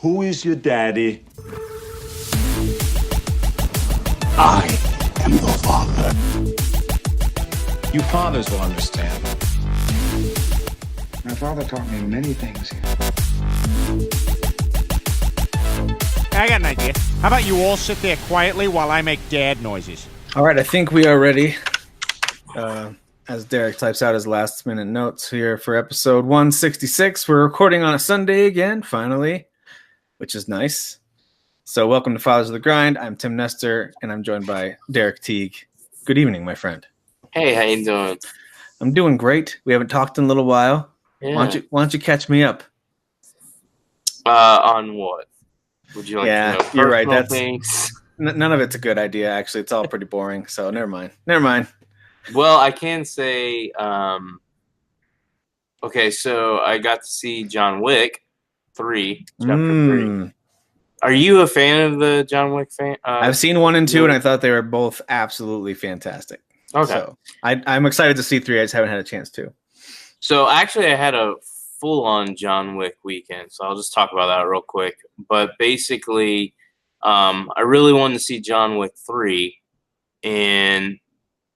Who is your daddy? I am your father. You fathers will understand. My father taught me many things. I got an idea. How about you all sit there quietly while I make dad noises? All right, I think we are ready. As Derek types out his last minute notes here for episode 166. We're recording on a Sunday again, finally, which is nice. So welcome to Fathers of the Grind. I'm Tim Nestor, and I'm joined by Derek Teague. Good evening, my friend. Hey, how you doing? I'm doing great. We haven't talked in a little while. Yeah. Why don't you catch me up? On what? Would you like to know? You're right. Personal That's things? none of it's a good idea, actually. It's all pretty boring, so never mind. Well, I can say, okay, so I got to see John Wick 3, Chapter 3. Are you a fan of the John Wick fan? I've seen 1 and 2, and I thought they were both absolutely fantastic. Okay. So I'm excited to see 3. I just haven't had a chance to. So actually, I had a full-on John Wick weekend, so I'll just talk about that real quick. But basically, I really wanted to see John Wick 3, and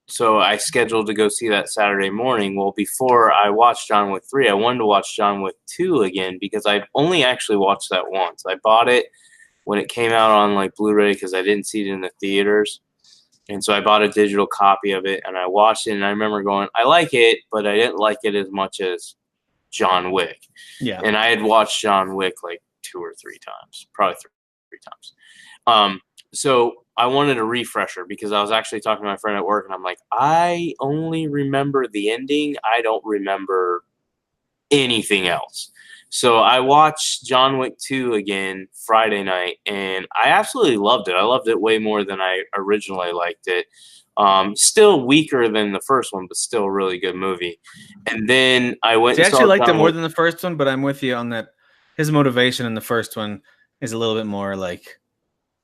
so I scheduled to go see that Saturday morning. Well, before I watched John Wick 3, I wanted to watch John Wick 2 again because I'd only actually watched that once. I bought it when it came out on like Blu-ray because I didn't see it in the theaters. And so I bought a digital copy of it, and I watched it, and I remember going, I like it, but I didn't like it as much as John Wick. Yeah. And I had watched John Wick like 2 or 3 times, probably three times. So I wanted a refresher because I was actually talking to my friend at work, and I'm like, I only remember the ending. I don't remember anything else. So I watched John Wick 2 again Friday night, and I absolutely loved it. I loved it way more than I originally liked it. Still weaker than the first one, but still a really good movie. And then I went. I and saw actually liked it John more Wick. than the first one, but I'm with you on that. His motivation in the first one is a little bit more like,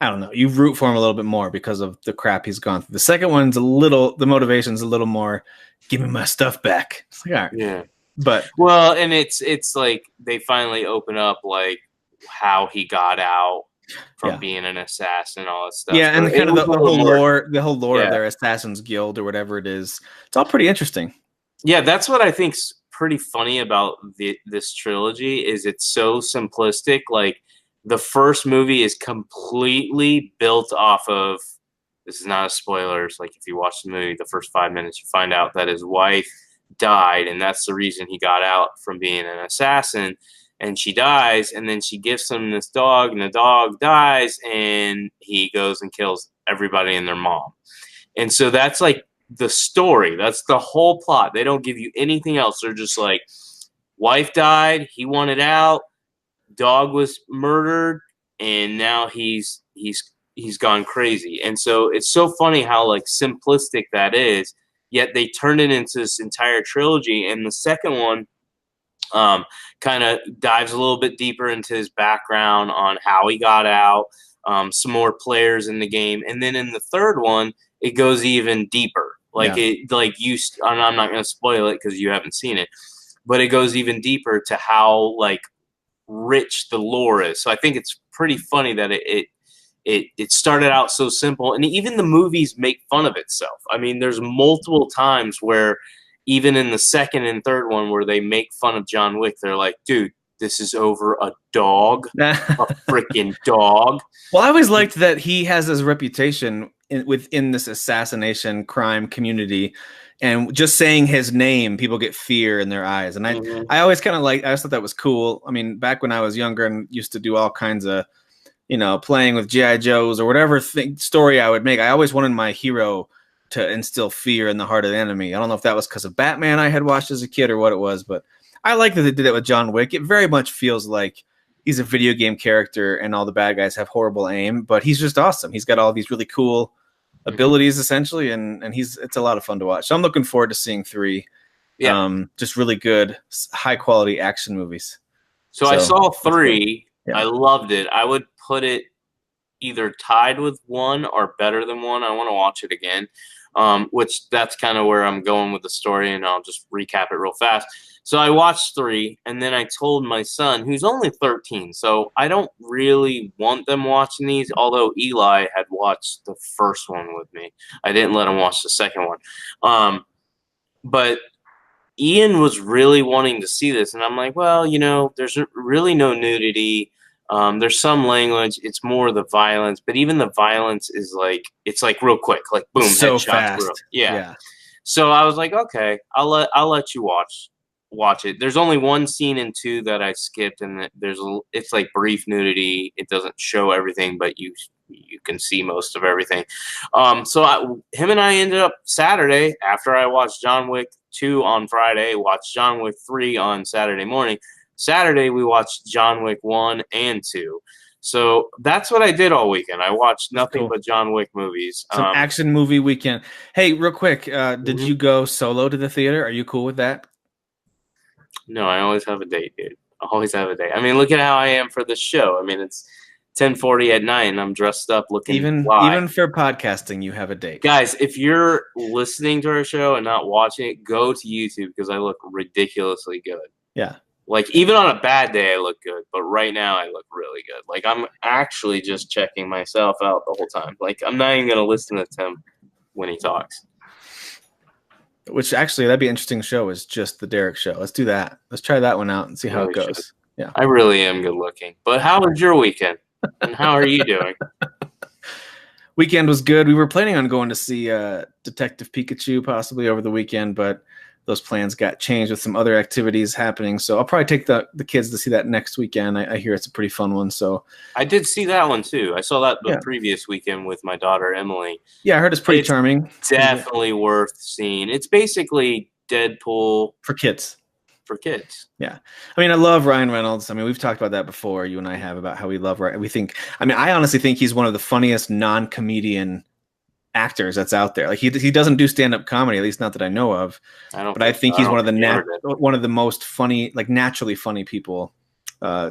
I don't know. You root for him a little bit more because of the crap he's gone through. The second one's the motivation's a little more, give me my stuff back. It's like, all right. Yeah. But well, and it's like they finally open up like how he got out from being an assassin and all that stuff. Yeah, and kind of the whole lore Yeah. of their Assassin's Guild or whatever it is. It's all pretty interesting. Yeah, that's what I think's pretty funny about this trilogy is it's so simplistic. Like the first movie is completely built off of. This is not a spoiler. It's like if you watch the movie, the first 5 minutes, you find out that his wife died, and that's the reason he got out from being an assassin. And she dies, and then she gives him this dog, and the dog dies, and he goes and kills everybody and their mom. And so that's like the story. That's the whole plot. They don't give you anything else. They're just like, wife died, he wanted out, dog was murdered, and now he's gone crazy. And so it's so funny how like simplistic that is. Yet they turned it into this entire trilogy, and the second one kind of dives a little bit deeper into his background on how he got out, some more players in the game, and then in the third one, it goes even deeper. Like I'm not going to spoil it because you haven't seen it, but it goes even deeper to how like rich the lore is. So I think it's pretty funny that it started out so simple, and even the movies make fun of itself. I mean, there's multiple times where even in the second and third one where they make fun of John Wick, they're like, dude, this is over a dog, a freaking dog. Well, I always liked that he has this reputation within this assassination crime community, and just saying his name, people get fear in their eyes. And I always kind of I just thought that was cool. I mean, back when I was younger and used to do all kinds of, playing with G.I. Joes or whatever story I would make, I always wanted my hero to instill fear in the heart of the enemy. I don't know if that was because of Batman I had watched as a kid or what it was, but I like that they did it with John Wick. It very much feels like he's a video game character and all the bad guys have horrible aim, but he's just awesome. He's got all these really cool abilities essentially, and it's a lot of fun to watch. So I'm looking forward to seeing 3. Yeah. Just really good, high quality action movies. So I saw 3. Yeah. I loved it. I would put it either tied with 1 or better than 1. I want to watch it again. which that's kind of where I'm going with the story, and I'll just recap it real fast. So I watched 3, and then I told my son, who's only 13, so I don't really want them watching these, although Eli had watched the first one with me. I didn't let him watch the second one. But Ian was really wanting to see this, and I'm like, well, there's really no nudity. There's some language. It's more the violence, but even the violence is it's real quick, like boom, So headshots, fast. yeah. So I was like, okay, I'll let you watch it. There's only one scene in 2 that I skipped, and it's like brief nudity. It doesn't show everything, but you can see most of everything. So him and I ended up Saturday, after I watched John Wick 2 on Friday, watched John Wick 3 on Saturday morning. Saturday we watched John Wick 1 and 2. So that's what I did all weekend. I watched nothing but John Wick movies. Some action movie weekend. Hey, real quick, did you go solo to the theater? Are you cool with that? No, I always have a date, dude. I always have a date. I mean, look at how I am for this show. I mean, it's 10:40 at night, and I'm dressed up looking even for podcasting, you have a date. Guys, if you're listening to our show and not watching it, go to YouTube because I look ridiculously good. Yeah. Like, even on a bad day, I look good. But right now, I look really good. Like, I'm actually just checking myself out the whole time. Like, I'm not even going to listen to Tim when he talks. Which actually, that'd be an interesting show, is just the Derek show. Let's do that. Let's try that one out and see how it goes. Should. Yeah. I really am good looking. But how was your weekend? And how are you doing? Weekend was good. We were planning on going to see Detective Pikachu possibly over the weekend, but those plans got changed with some other activities happening. So I'll probably take the kids to see that next weekend. I hear it's a pretty fun one. So I did see that one too. I saw that the previous weekend with my daughter Emily. Yeah, I heard it's pretty charming. Definitely worth seeing. It's basically Deadpool for kids. For kids. Yeah. I mean, I love Ryan Reynolds. I mean, we've talked about that before. You and I have, about how we love Ryan. I honestly think he's one of the funniest non-comedian actors that's out there. Like he doesn't do stand-up comedy, at least not that I know of. I think he's one of the most funny, like naturally funny people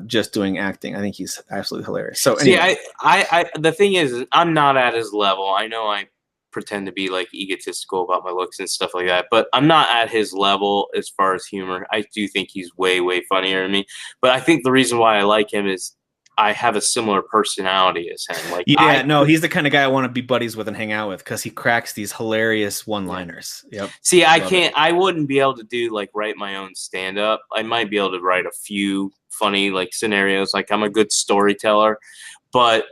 just doing acting. I think he's absolutely hilarious. So anyway. See, I the thing is I'm not at his level. I know I pretend to be like egotistical about my looks and stuff like that, but I'm not at his level as far as humor. I do think he's way funnier than me, but I think the reason why I like him is I have a similar personality as him. Like, he's the kind of guy I want to be buddies with and hang out with because he cracks these hilarious one-liners. Yep. See, I wouldn't be able to do write my own stand-up. I might be able to write a few funny scenarios. Like, I'm a good storyteller, but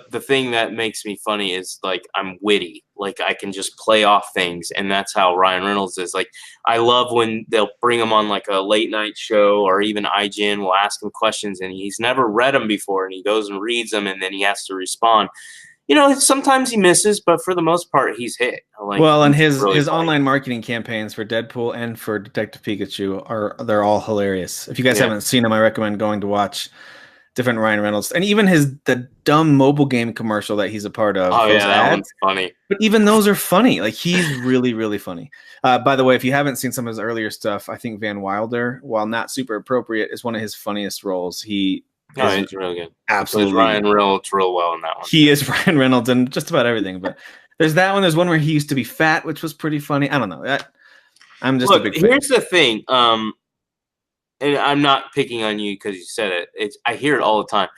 the thing that makes me funny is I'm witty. Like, I can just play off things, and that's how Ryan Reynolds is. Like, I love when they'll bring him on a late night show, or even IGN will ask him questions, and he's never read them before, and he goes and reads them, and then he has to respond. Sometimes he misses, but for the most part, he's hit. And his online marketing campaigns for Deadpool and for Detective Pikachu they're all hilarious. If you guys haven't seen them, I recommend going to watch different Ryan Reynolds, and even the dumb mobile game commercial that he's a part of. Oh yeah, that one's funny. But even those are funny. Like, he's really funny. By the way, if you haven't seen some of his earlier stuff, I think Van Wilder, while not super appropriate, is one of his funniest roles. He's really good. Absolutely, Ryan Reynolds real well in that one. He is Ryan Reynolds in just about everything. But there's that one. There's one where he used to be fat, which was pretty funny. I don't know. I'm just a big fan. Here's the thing. And I'm not picking on you because you said it. I hear it all the time.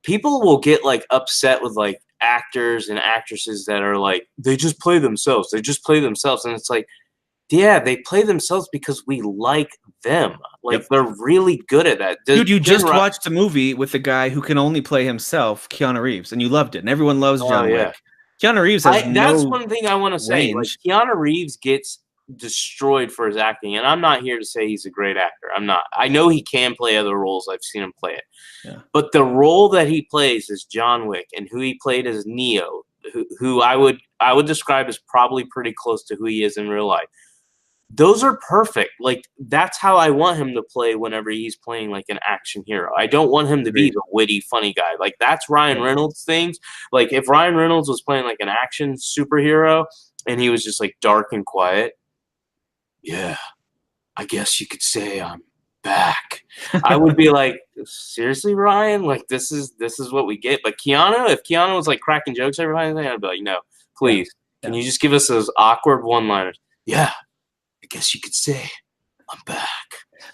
People will get upset with actors and actresses that are they just play themselves. They just play themselves, and it's yeah, they play themselves because we like them. They're really good at that. Dude, you just watched a movie with a guy who can only play himself, Keanu Reeves, and you loved it, and everyone loves John Wick. Keanu Reeves has that's one thing I want to say. Keanu Reeves gets destroyed for his acting, and I'm not here to say he's a great actor. I'm not. I know he can play other roles. I've seen him play it. Yeah. But the role that he plays as John Wick, and who he played as Neo, who I would describe as probably pretty close to who he is in real life. Those are perfect. That's how I want him to play whenever he's playing an action hero. I don't want him to be the witty, funny guy. That's Ryan Reynolds' things. If Ryan Reynolds was playing an action superhero and he was just dark and quiet, yeah, I guess you could say I'm back. I would be seriously, Ryan? This is what we get. But Keanu, if Keanu was cracking jokes every time, I'd be no, please. Can you just give us those awkward one-liners? Yeah, I guess you could say I'm back.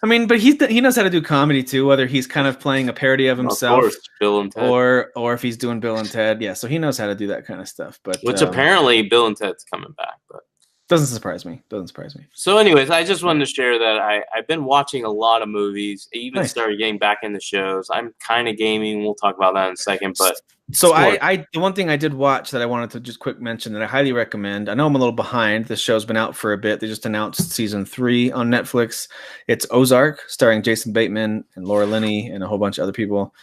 I mean, but he knows how to do comedy too, whether he's kind of playing a parody of himself, Of course, Bill and Ted. or if he's doing Bill and Ted. Yeah, so he knows how to do that kind of stuff. But Which apparently Bill and Ted's coming back. But doesn't surprise me. Doesn't surprise me. so, anyways, I just wanted to share that I've been watching a lot of movies. I even Nice. started getting back into shows. I'm kind of gaming. We'll talk about that in a second. But So sport. the one thing I did watch that I wanted to just quick mention that I highly recommend. I know I'm a little behind. The show's been out for a bit. They just announced season 3 on Netflix. It's Ozark, starring Jason Bateman and Laura Linney and a whole bunch of other people.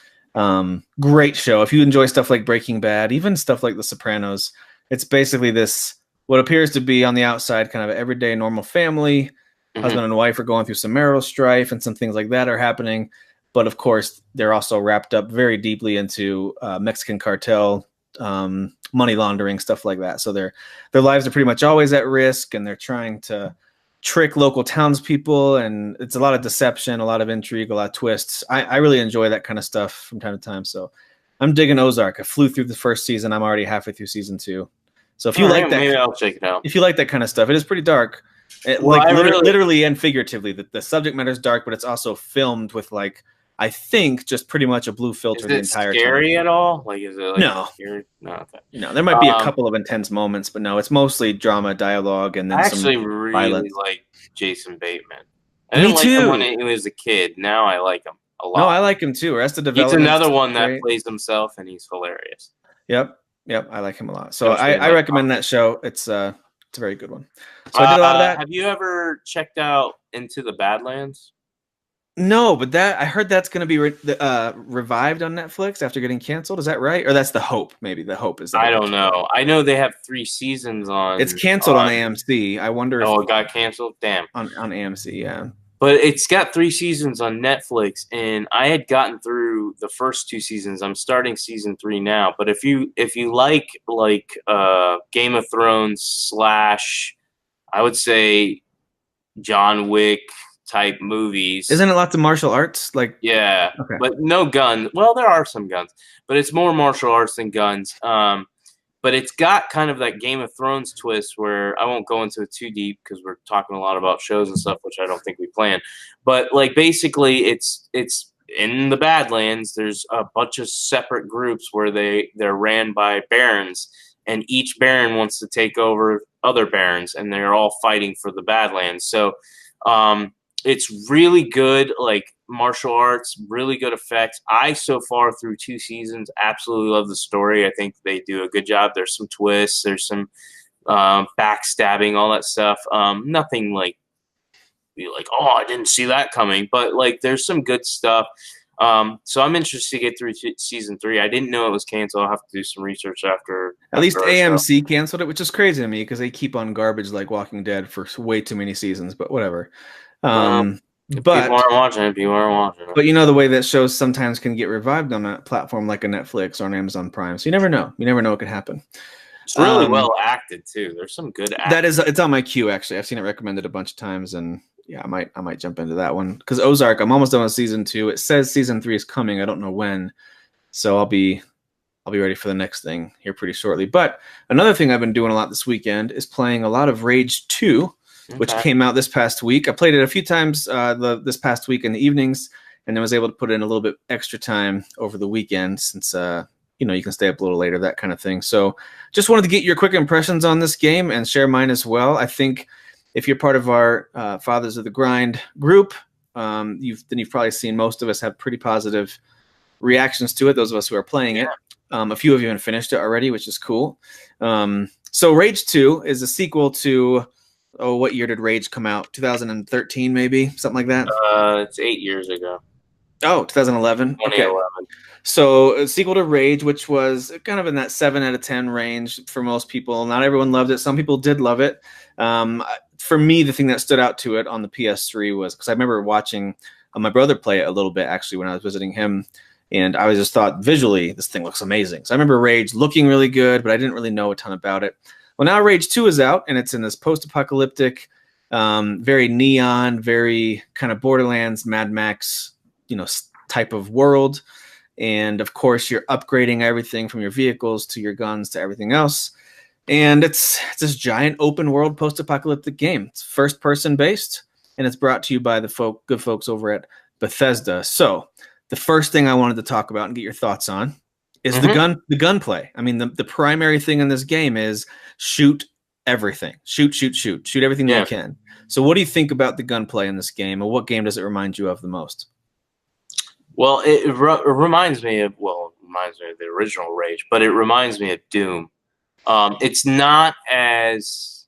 Great show. If you enjoy stuff like Breaking Bad, even stuff like The Sopranos, it's basically this what appears to be on the outside kind of everyday normal family. Husband and wife are going through some marital strife and some things like that are happening. But of course, they're also wrapped up very deeply into Mexican cartel, money laundering, stuff like that. So their lives are pretty much always at risk, and they're trying to trick local townspeople. And it's a lot of deception, a lot of intrigue, a lot of twists. I really enjoy that kind of stuff from time to time. So I'm digging Ozark. I flew through the first season. I'm already halfway through season 2. So if you like that, maybe I'll check it out. If you like that kind of stuff, it is pretty dark. Literally and figuratively, the subject matter is dark, but it's also filmed with I think just pretty much a blue filter the entire time. Is it scary at all? Like, is it no? Scary? No, okay. No, there might be a couple of intense moments, but no, it's mostly drama, dialogue, and then I actually some really violence. like Jason Bateman. I didn't like him when he was a kid. Now I like him a lot. No, I like him too. Arrested Development. He's another one that plays himself, and he's hilarious. Yep, I like him a lot. So I recommend that show. It's a very good one. So I did a lot of that. Have you ever checked out Into the Badlands? No, but I heard that's going to be revived on Netflix after getting canceled. Is that right? Or that's the hope? Maybe the hope is. I don't know. I know they have 3 seasons on. It's canceled on AMC. I wonder. Oh, it got canceled. Damn. On AMC, yeah. But it's got 3 seasons on Netflix, and I had gotten through the first 2 seasons. I'm starting season 3 now. But if you like Game of Thrones / I would say John Wick type movies, isn't it lots of martial arts? Yeah, okay. But no guns. Well, there are some guns, but it's more martial arts than guns. But it's got kind of that Game of Thrones twist where I won't go into it too deep because we're talking a lot about shows and stuff, which I don't think we plan. But basically, it's in the Badlands. There's a bunch of separate groups where they're ran by barons, and each baron wants to take over other barons, and they're all fighting for the Badlands. So it's really good, martial arts, really good effects. I, so far through 2 seasons, absolutely love the story. I think they do a good job. There's some twists. There's some backstabbing, all that stuff. Nothing oh, I didn't see that coming. But, there's some good stuff. So I'm interested to get through season 3. I didn't know it was canceled. I'll have to do some research after. At least AMC canceled it, which is crazy to me because they keep on garbage like Walking Dead for way too many seasons. But whatever. But people aren't watching it. But the way that shows sometimes can get revived on a platform like a Netflix or an Amazon Prime. So you never know. You never know what could happen. It's really well acted too. There's some good acting. It's on my queue actually. I've seen it recommended a bunch of times, and yeah, I might jump into that one because Ozark. I'm almost done with season 2. It says season 3 is coming. I don't know when, so I'll be ready for the next thing here pretty shortly. But another thing I've been doing a lot this weekend is playing a lot of Rage 2. Which came out this past week. I played it a few times this past week in the evenings, and then was able to put in a little bit extra time over the weekend since you can stay up a little later, that kind of thing. So just wanted to get your quick impressions on this game and share mine as well. I think if you're part of our Fathers of the Grind group, you've probably seen most of us have pretty positive reactions to it, those of us who are playing it. A few of you have finished it already, which is cool. So Rage 2 is a sequel to... Oh, what year did Rage come out? 2013, maybe? Something like that? It's 8 years ago. Oh, 2011? 2011. Okay. So a sequel to Rage, which was kind of in that 7 out of 10 range for most people. Not everyone loved it. Some people did love it. For me, the thing that stood out to it on the PS3 was because I remember watching my brother play it a little bit, actually, when I was visiting him. And I just thought, visually, this thing looks amazing. So I remember Rage looking really good, but I didn't really know a ton about it. Well, now Rage 2 is out, and it's in this post-apocalyptic, very neon, very kind of Borderlands, Mad Max, type of world. And, of course, you're upgrading everything from your vehicles to your guns to everything else. And it's this giant open world post-apocalyptic game. It's first person based, and it's brought to you by the good folks over at Bethesda. So the first thing I wanted to talk about and get your thoughts on is the gunplay. I mean, the primary thing in this game is shoot everything. Shoot everything you can. So what do you think about the gunplay in this game, and what game does it remind you of the most? Well, it reminds me of the original Rage, but it reminds me of Doom. It's not as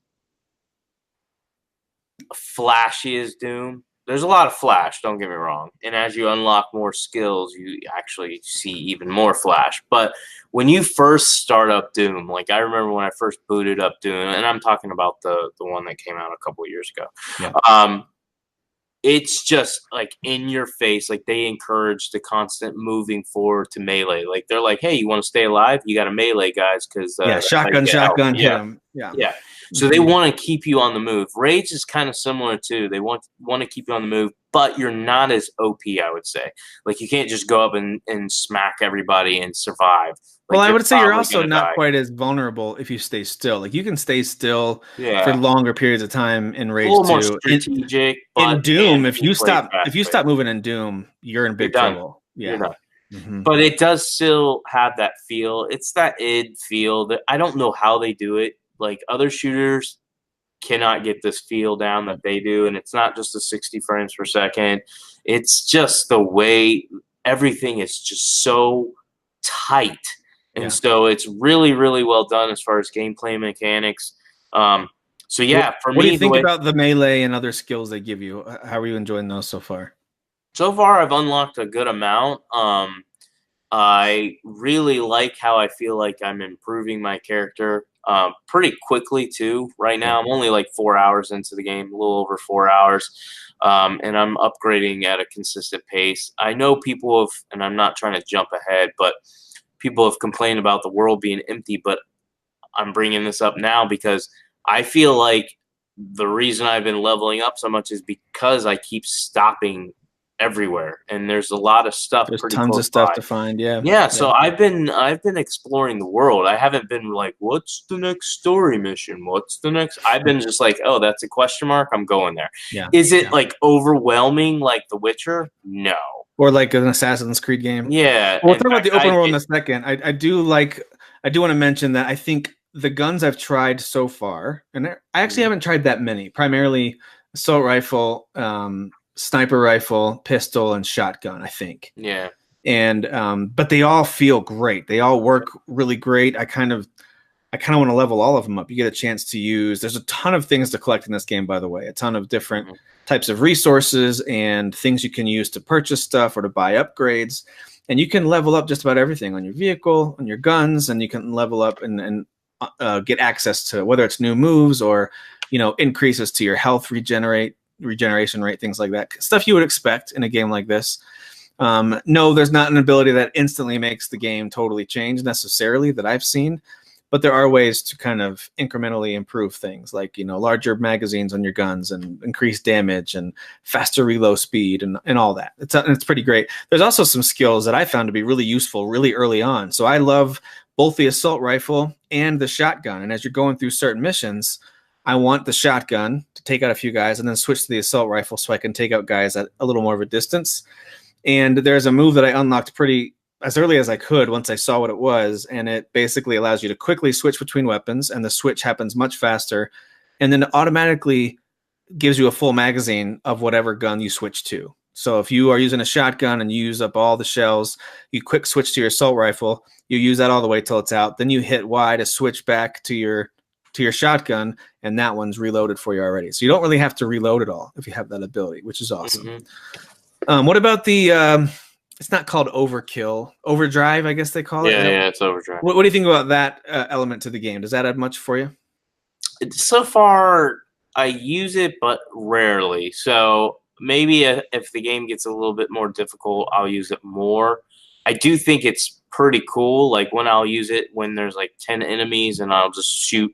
flashy as Doom. There's a lot of flash, don't get me wrong. And as you unlock more skills, you actually see even more flash. But when you first start up Doom, like I remember when I first booted up Doom, and I'm talking about the one that came out a couple of years ago. Yeah. It's just like in your face. Like they encourage the constant moving forward to melee. Like they're like, hey, you want to stay alive? You got to melee, guys, because shotgun, hit them. Yeah. So they want to keep you on the move. Rage is kind of similar too. They want to keep you on the move, but you're not as OP, I would say. Like you can't just go up and smack everybody and survive. Like, well, I would say you're also not quite as vulnerable if you stay still. Like you can stay still for longer periods of time in Rage 2. A little more strategic. In Doom, if you stop moving in Doom, you're in big trouble. Yeah. But it does still have that feel. It's that id feel that I don't know how they do it. Like other shooters cannot get this feel down that they do, and it's not just the 60 frames per second. It's just the way everything is just so tight. And so it's really, really well done as far as gameplay mechanics. For me, what do you think about the melee and other skills they give you? How are you enjoying those so far? So far, I've unlocked a good amount. I really like how I feel like I'm improving my character pretty quickly too. Right now, I'm only like 4 hours into the game, a little over 4 hours, and I'm upgrading at a consistent pace. I know people have, and I'm not trying to jump ahead, but people have complained about the world being empty, but I'm bringing this up now because I feel like the reason I've been leveling up so much is because I keep stopping everywhere, and there's a lot of stuff. There's tons of stuff to find. So I've been exploring the world. I haven't been like, what's the next story mission? What's the next? I've been just like, oh, that's a question mark, I'm going there. Is it like overwhelming like The Witcher? No. Or like an Assassin's Creed game. Yeah. We'll talk about the open world in a second. I do want to mention that I think the guns I've tried so far, and I actually haven't tried that many, primarily assault rifle, sniper rifle, pistol, and shotgun, I think. Yeah. And but they all feel great. They all work really great. I kind of want to level all of them up. You get a chance to use. There's a ton of things to collect in this game, by the way. A ton of different types of resources and things you can use to purchase stuff or to buy upgrades. And you can level up just about everything on your vehicle, on your guns, and you can level up and get access to whether it's new moves or increases to your health regeneration rate, things like that. Stuff you would expect in a game like this. No, there's not an ability that instantly makes the game totally change necessarily that I've seen, but there are ways to kind of incrementally improve things like, larger magazines on your guns and increased damage and faster reload speed and all that. It's pretty great. There's also some skills that I found to be really useful really early on. So I love both the assault rifle and the shotgun. And as you're going through certain missions, I want the shotgun to take out a few guys and then switch to the assault rifle so I can take out guys at a little more of a distance. And there's a move that I unlocked pretty as early as I could once I saw what it was, and it basically allows you to quickly switch between weapons, and the switch happens much faster, and then it automatically gives you a full magazine of whatever gun you switch to. So if you are using a shotgun and you use up all the shells, you quick switch to your assault rifle, you use that all the way till it's out, then you hit Y to switch back to your shotgun, and that one's reloaded for you already. So you don't really have to reload it all if you have that ability, which is awesome. What about the it's not called overdrive, I guess they call it. Yeah, it's overdrive. What do you think about that element to the game? Does that add much for you? So far, I use it, but rarely. So maybe if the game gets a little bit more difficult, I'll use it more. I do think it's pretty cool. Like when I'll use it when there's like 10 enemies and I'll just shoot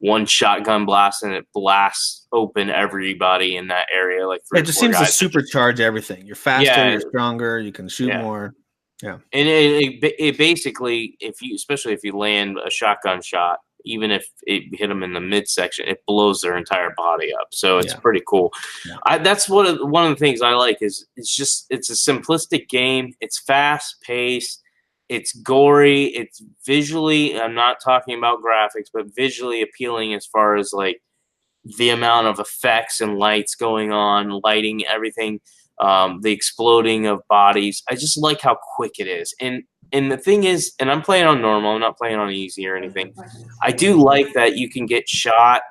one shotgun blast and it blasts open everybody in that area. Like it just seems to supercharge everything. You're faster, you're stronger, you can shoot more. Yeah. And it basically, especially if you land a shotgun shot, even if it hit them in the midsection, it blows their entire body up. So it's Yeah. pretty cool. Yeah. That's one of the things I like is it's a simplistic game. It's fast paced. It's gory. It's visually. I'm not talking about graphics, but visually appealing as far as like the amount of effects and lights going on, lighting, everything, the exploding of bodies. I just like how quick it is. And the thing is, and I'm playing on normal, I'm not playing on easy or anything. I do like that you can get shot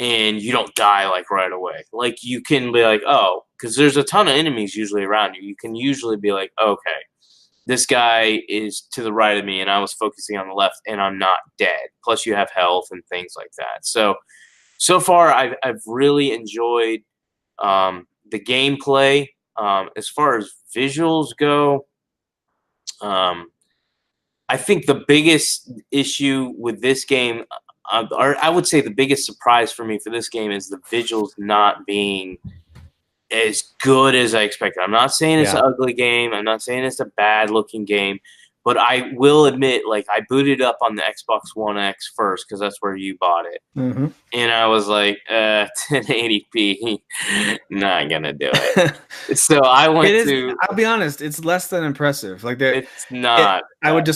and you don't die like right away. Like you can be like, oh, because there's a ton of enemies usually around you. You can usually be like, okay, this guy is to the right of me and I was focusing on the left and I'm not dead. Plus you have health and things like that. So far I've really enjoyed the gameplay. As far as visuals go, I think the biggest issue with this game, or I would say the biggest surprise for me for this game, is the visuals not being as good as I expected. I'm not saying it's an ugly game. I'm not saying it's a bad looking game. But I will admit, like, I booted up on the Xbox One X first because that's where you bought it. Mm-hmm. And I was like, 1080p, not going to do it. So I went to... I'll be honest, it's less than impressive. Like it's not. I would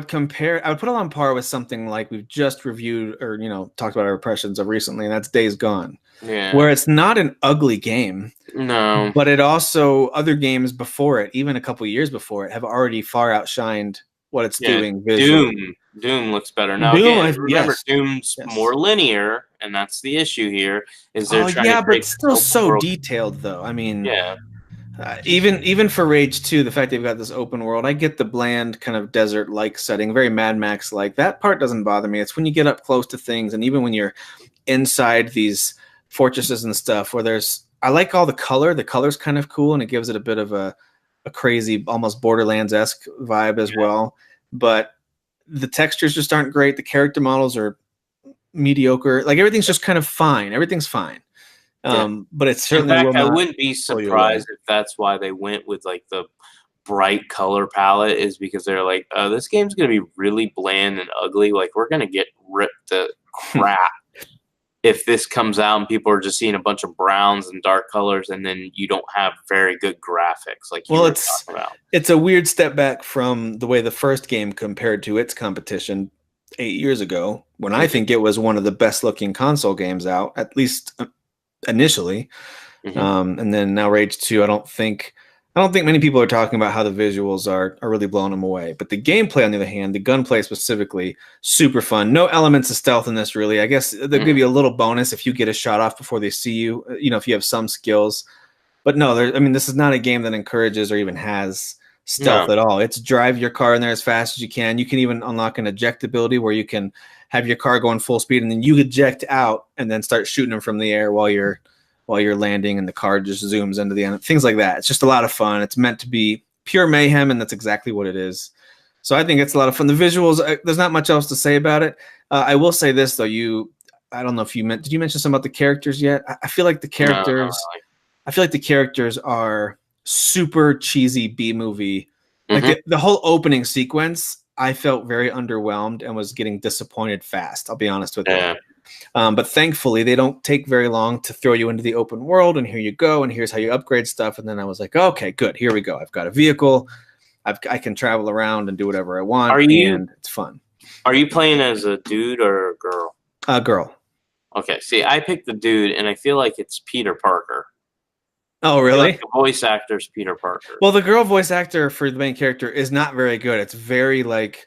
compare, I would put it on par with something like we've just reviewed or, talked about our impressions of recently, and that's Days Gone. Yeah. Where it's not an ugly game. No. But it also, other games before it, even a couple years before it, have already far outshined what it's doing visually. Doom looks better. Now, remember, yes. Doom's more linear, and that's the issue here, is they're trying to but it's still so detailed, though. I mean, yeah. Even for Rage 2, the fact they've got this open world, I get the bland kind of desert-like setting, very Mad Max-like. That part doesn't bother me. It's when you get up close to things, and even when you're inside these fortresses and stuff, where I like all the color. The color's kind of cool, and it gives it a bit of a crazy, almost Borderlands-esque vibe as well. But the textures just aren't great. The character models are mediocre. Like, everything's just kind of fine. Everything's fine. But it's certainly... In fact, I wouldn't be surprised if that's why they went with, like, the bright color palette, is because they're like, oh, this game's going to be really bland and ugly. Like, we're going to get ripped to crap if this comes out and people are just seeing a bunch of browns and dark colors, and then you don't have very good graphics like you were talking about. It's a weird step back from the way the first game compared to its competition 8 years ago, when I think it was one of the best looking console games out, at least initially. Mm-hmm. And then now Rage 2, I don't think many people are talking about how the visuals are really blowing them away. But the gameplay, on the other hand, the gunplay specifically, super fun. No elements of stealth in this, really. I guess they'll give you a little bonus if you get a shot off before they see you, if you have some skills. But no, this is not a game that encourages or even has stealth at all. It's drive your car in there as fast as you can. You can even unlock an eject ability where you can have your car going full speed, and then you eject out and then start shooting them from the air while you're landing, and the car just zooms into the end. Things like that. It's just a lot of fun. It's meant to be pure mayhem, and that's exactly what it is. So I think it's a lot of fun. The visuals, there's not much else to say about it. I will say this, though. I don't know if did you mention something about the characters yet? I feel like the characters... No. I feel like the characters are super cheesy B-movie. Like the whole opening sequence, I felt very underwhelmed and was getting disappointed fast. I'll be honest with you. But thankfully, they don't take very long to throw you into the open world, and here you go, and here's how you upgrade stuff. And then I was like, okay, good. Here we go. I've got a vehicle. I can travel around and do whatever I want, and it's fun. Are you playing as a dude or a girl? A girl. Okay. See, I picked the dude, and I feel like it's Peter Parker. Oh, really? Like the voice actor's Peter Parker. Well, the girl voice actor for the main character is not very good. It's very like,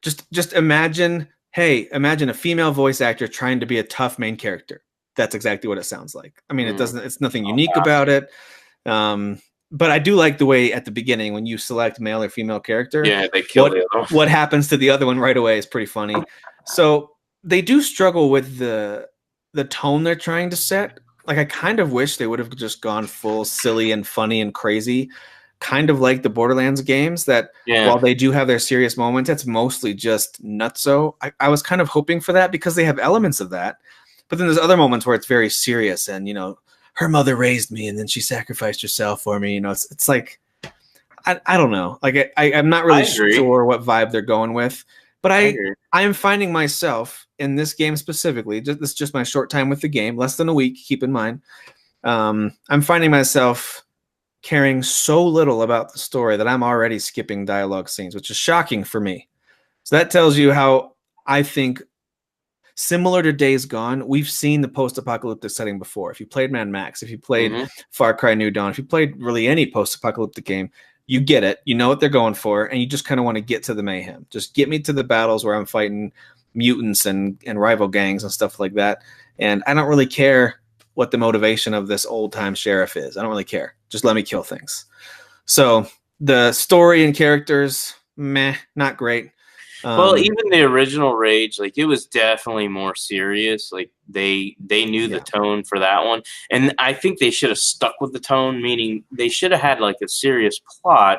just imagine a female voice actor trying to be a tough main character. That's exactly what it sounds like. I mean, it's nothing unique about it. But I do like the way at the beginning when you select male or female character. Yeah, they kill the other one. What happens to the other one right away is pretty funny. So they do struggle with the tone they're trying to set. Like, I kind of wish they would have just gone full silly and funny and crazy, kind of like the Borderlands games, that while they do have their serious moments, it's mostly just nutso. I was kind of hoping for that because they have elements of that. But then there's other moments where it's very serious and, her mother raised me and then she sacrificed herself for me. It's like, I don't know. Like, I'm not really sure what vibe they're going with. But I agree. I am finding myself in this game specifically. This is just my short time with the game, less than a week. Keep in mind, I'm finding myself caring so little about the story that I'm already skipping dialogue scenes, which is shocking for me. So that tells you how I think, similar to Days Gone, we've seen the post-apocalyptic setting before. If you played Mad Max, if you played Far Cry New Dawn, if you played really any post-apocalyptic game, you get it. You know what they're going for, and you just kind of want to get to the mayhem. Just get me to the battles where I'm fighting mutants and rival gangs and stuff like that. And I don't really care what the motivation of this old-time sheriff is. I don't really care. Just let me kill things. So the story and characters, meh, not great. Well, even the original Rage, like it was definitely more serious. Like they knew the tone for that one, and I think they should have stuck with the tone. Meaning they should have had like a serious plot,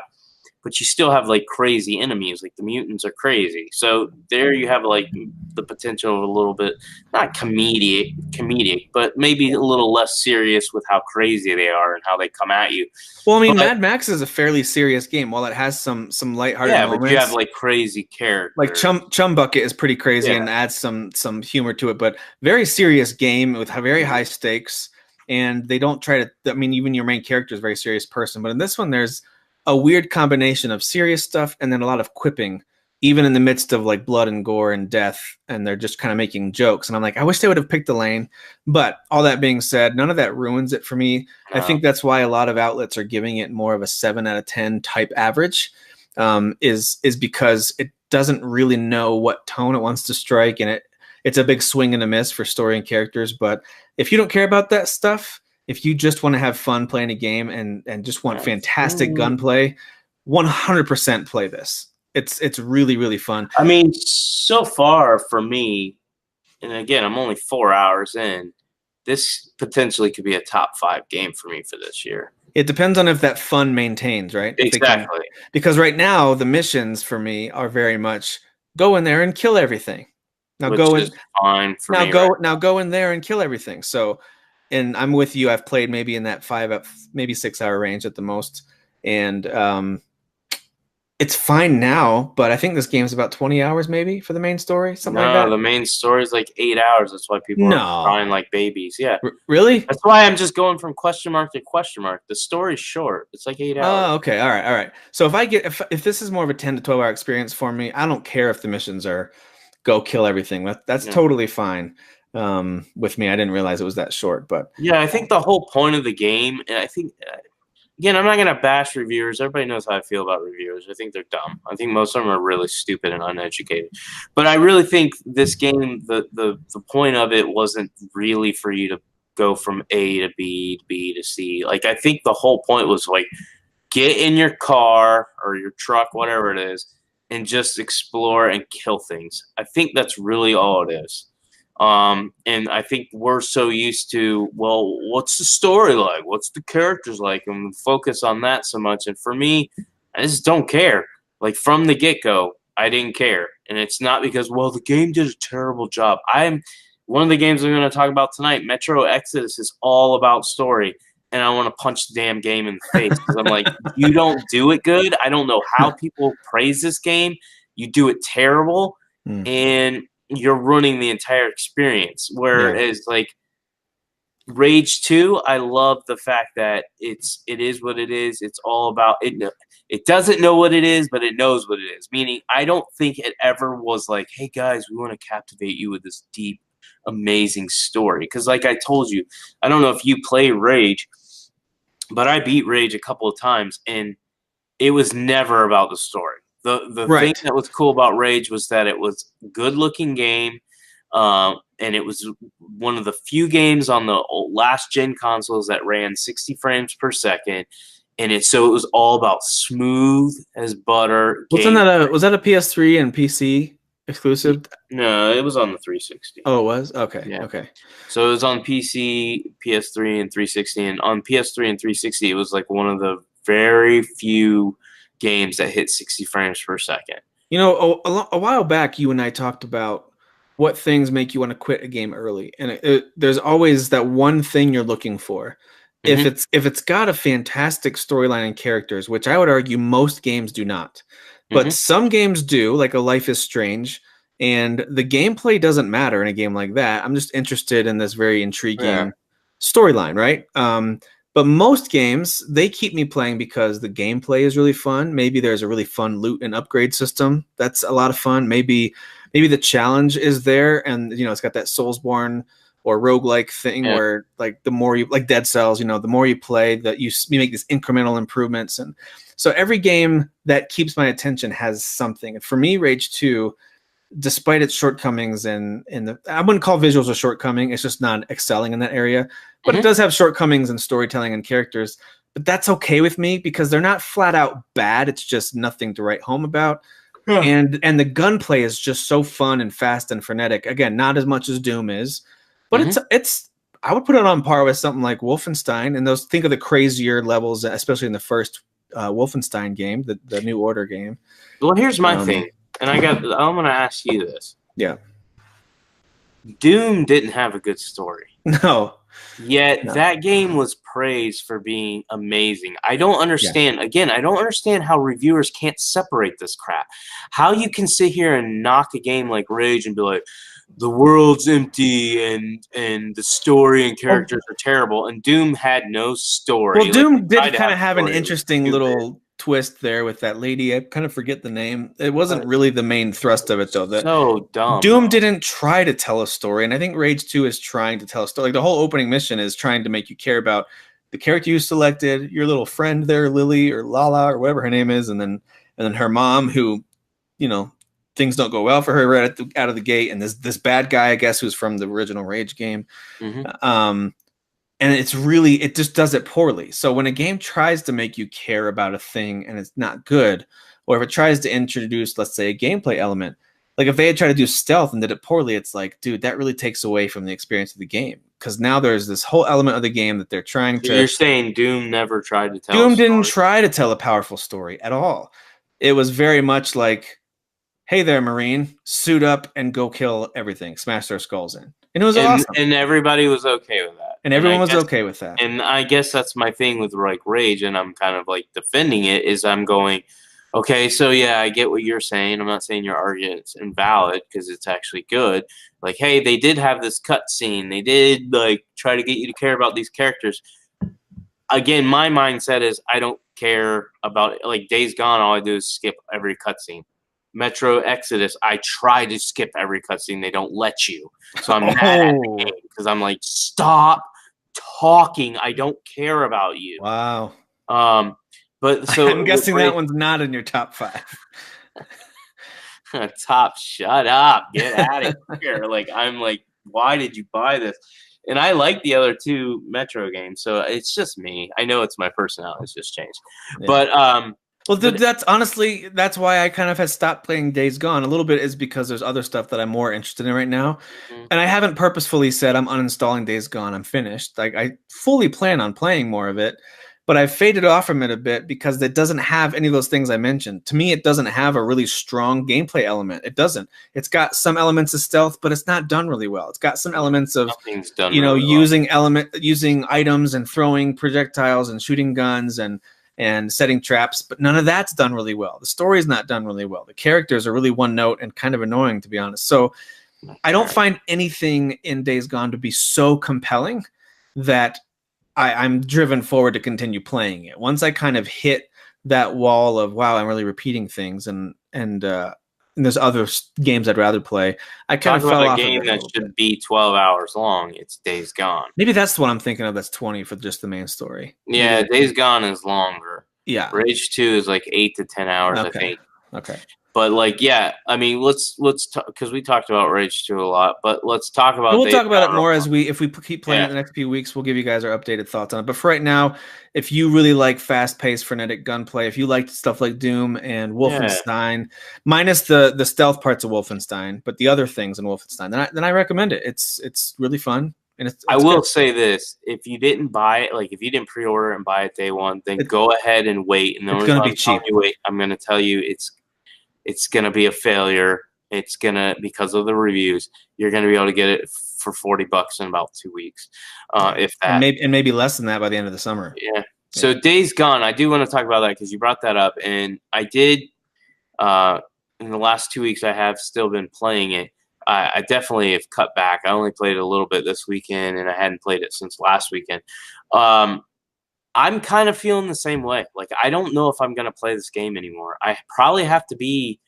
but you still have like crazy enemies. Like the mutants are crazy, so there you have like the potential of a little bit not comedic, but maybe a little less serious with how crazy they are and how they come at you. Well, I mean, Mad Max is a fairly serious game. While it has some lighthearted moments, but you have like crazy characters. Like Chum Bucket is pretty crazy and adds some humor to it, but very serious game with very high stakes. And they don't try to. I mean, even your main character is a very serious person, but in this one, there's a weird combination of serious stuff and then a lot of quipping, even in the midst of like blood and gore and death. And they're just kind of making jokes. And I'm like, I wish they would have picked a lane. But all that being said, none of that ruins it for me. I think that's why a lot of outlets are giving it more of a 7 out of 10 type average, is because it doesn't really know what tone it wants to strike. And it's a big swing and a miss for story and characters. But if you don't care about that stuff, if you just want to have fun playing a game and just want fantastic gunplay, 100% play this. It's really, really fun. I mean, so far for me, and again, I'm only 4 hours in, this potentially could be a top 5 game for me for this year. It depends on if that fun maintains, right? Exactly. Because right now, the missions for me are very much go in there and kill everything. Now Which go in. Is fine for now me go right now go in there and kill everything. So, and I'm with you. I've played maybe in that 5 maybe 6 hour range at the most, and it's fine now. But I think this game's about 20 hours maybe for the main story, something like that. No, the main story is like 8 hours. That's why people are crying like babies. Yeah, really? That's why I'm just going from question mark to question mark. The story's short. It's like 8 hours. Oh, okay. All right. So if this is more of a 10 to 12 hour experience for me, I don't care if the missions are go kill everything. That's totally fine. With me, I didn't realize it was that short, but yeah, I think the whole point of the game, and I think again, I'm not gonna bash reviewers. Everybody knows how I feel about reviewers. I think they're dumb. I think most of them are really stupid and uneducated. But I really think this game, the point of it wasn't really for you to go from A to B to C. Like I think the whole point was like get in your car or your truck, whatever it is, and just explore and kill things. I think that's really all it is. And I think we're so used to, well, what's the story like? What's the characters like? And we focus on that so much. And for me, I just don't care. Like from the get-go, I didn't care. And it's not because, well, the game did a terrible job. One of the games I'm going to talk about tonight, Metro Exodus, is all about story. And I want to punch the damn game in the face because I'm like, you don't do it good. I don't know how people praise this game. You do it terrible. And you're ruining the entire experience. Whereas like Rage 2, I love the fact that it is what it is. It's all about it. It doesn't know what it is, but it knows what it is. Meaning, I don't think it ever was like, hey guys, we want to captivate you with this deep, amazing story. Because like I told you, I don't know if you play Rage, but I beat Rage a couple of times, and it was never about the story. The thing that was cool about Rage was that it was a good-looking game, and it was one of the few games on the last-gen consoles that ran 60 frames per second, and so it was all about smooth as butter. Was that a PS3 and PC exclusive? No, it was on the 360. Oh, it was? Okay. Yeah. Okay. So it was on PC, PS3, and 360, and on PS3 and 360, it was like one of the very few games that hit 60 frames per second. You know, a while back, you and I talked about what things make you want to quit a game early, and there's always that one thing you're looking for. If it's got a fantastic storyline and characters, which I would argue most games do not, but some games do, like a Life is Strange, and the gameplay doesn't matter in a game like that. I'm just interested in this very intriguing storyline, right? But most games, they keep me playing because the gameplay is really fun. Maybe there's a really fun loot and upgrade system that's a lot of fun. Maybe the challenge is there, and it's got that Soulsborne or roguelike thing where like the more you like Dead Cells, the more you play, that you make these incremental improvements. And so every game that keeps my attention has something. And for me, Rage 2, despite its shortcomings I wouldn't call visuals a shortcoming, it's just not excelling in that area, but it does have shortcomings in storytelling and characters. But that's okay with me because they're not flat out bad. It's just nothing to write home about. And the gunplay is just so fun and fast and frenetic. Again, not as much as Doom is, but it's I would put it on par with something like Wolfenstein. And think of the crazier levels, especially in the first Wolfenstein game, the New Order game. Well, here's my thing, and I'm going to ask you this. Yeah. Doom didn't have a good story. No. Yet that game was praised for being amazing. I don't understand. Again, I don't understand how reviewers can't separate this crap. How you can sit here and knock a game like Rage and be like, the world's empty and the story and characters are terrible, and Doom had no story. Well, Doom did kind of have an interesting little twist there with that lady. I kind of forget the name. It wasn't really the main thrust of it, though. So dumb. Doom didn't try to tell a story, and I think Rage 2 is trying to tell a story. Like the whole opening mission is trying to make you care about the character you selected, your little friend there, Lily or Lala or whatever her name is, and then her mom, who, things don't go well for her right out of the gate, and this bad guy, I guess, who's from the original Rage game. And it just does it poorly. So when a game tries to make you care about a thing and it's not good, or if it tries to introduce, let's say, a gameplay element, like if they had tried to do stealth and did it poorly, it's like, dude, that really takes away from the experience of the game. Because now there's this whole element of the game that they're trying to... You're saying Doom never tried to tell Doom didn't try to tell a powerful story at all. It was very much like, hey there, Marine, suit up and go kill everything, smash their skulls in. And it was awesome. And everybody was okay with that. And everyone was okay with that. And I guess that's my thing with like Rage, and I'm kind of like defending it, is I'm going, okay, so yeah, I get what you're saying. I'm not saying your argument's invalid because it's actually good. Like, hey, they did have this cut scene. They did like try to get you to care about these characters. Again, my mindset is I don't care about like Days Gone. All I do is skip every cutscene. Metro Exodus, I try to skip every cutscene. They don't let you. So I'm mad at the game because I'm like, stop talking. I don't care about you. Wow. But so I'm guessing that one's not in your top 5. Shut up. Get out of here. Like, I'm like, why did you buy this? And I like the other 2 Metro games. So it's just me. I know it's my personality. It's just changed. Yeah. But well, that's honestly, that's why I kind of have stopped playing Days Gone. A little bit is because there's other stuff that I'm more interested in right now. And I haven't purposefully said I'm uninstalling Days Gone. I'm finished. Like, I fully plan on playing more of it, but I've faded off from it a bit because it doesn't have any of those things I mentioned. To me, it doesn't have a really strong gameplay element. It doesn't. It's got some elements of stealth, but it's not done really well. It's got some elements of, using items and throwing projectiles and shooting guns and setting traps, but none of that's done really well. The story's not done really well. The characters are really one note and kind of annoying, to be honest. So I don't find anything in Days Gone to be so compelling that I'm driven forward to continue playing it. Once I kind of hit that wall of, wow, I'm really repeating things, and there's other games I'd rather play, I kind of fell off. A game that should be 12 hours long, it's Days Gone. Maybe that's the one I'm thinking of. That's 20 for just the main story. Yeah, Days Gone is longer. Yeah, Rage 2 is like 8 to 10 hours, I think. Okay. But like, yeah, I mean, let's talk, because we talked about Rage 2 a lot, but let's talk about. We'll talk about it more if we keep playing it the next few weeks. We'll give you guys our updated thoughts on it. But for right now, if you really like fast-paced, frenetic gunplay, if you like stuff like Doom and Wolfenstein, minus the stealth parts of Wolfenstein, but the other things in Wolfenstein, then I recommend it. It's really fun. And I will say this: if you didn't buy it, like if you didn't pre-order and buy it day one, then go ahead and wait. And it's going to be cheap. I'm going to tell you, it's going to be a failure. It's going to, because of the reviews, you're going to be able to get it for $40 in about 2 weeks. If that. And maybe less than that by the end of the summer. Yeah. So Days Gone, I do want to talk about that because you brought that up. And I did In the last 2 weeks, I have still been playing it. I definitely have cut back. I only played it a little bit this weekend, and I hadn't played it since last weekend. I'm kind of feeling the same way. Like, I don't know if I'm going to play this game anymore. I probably have to be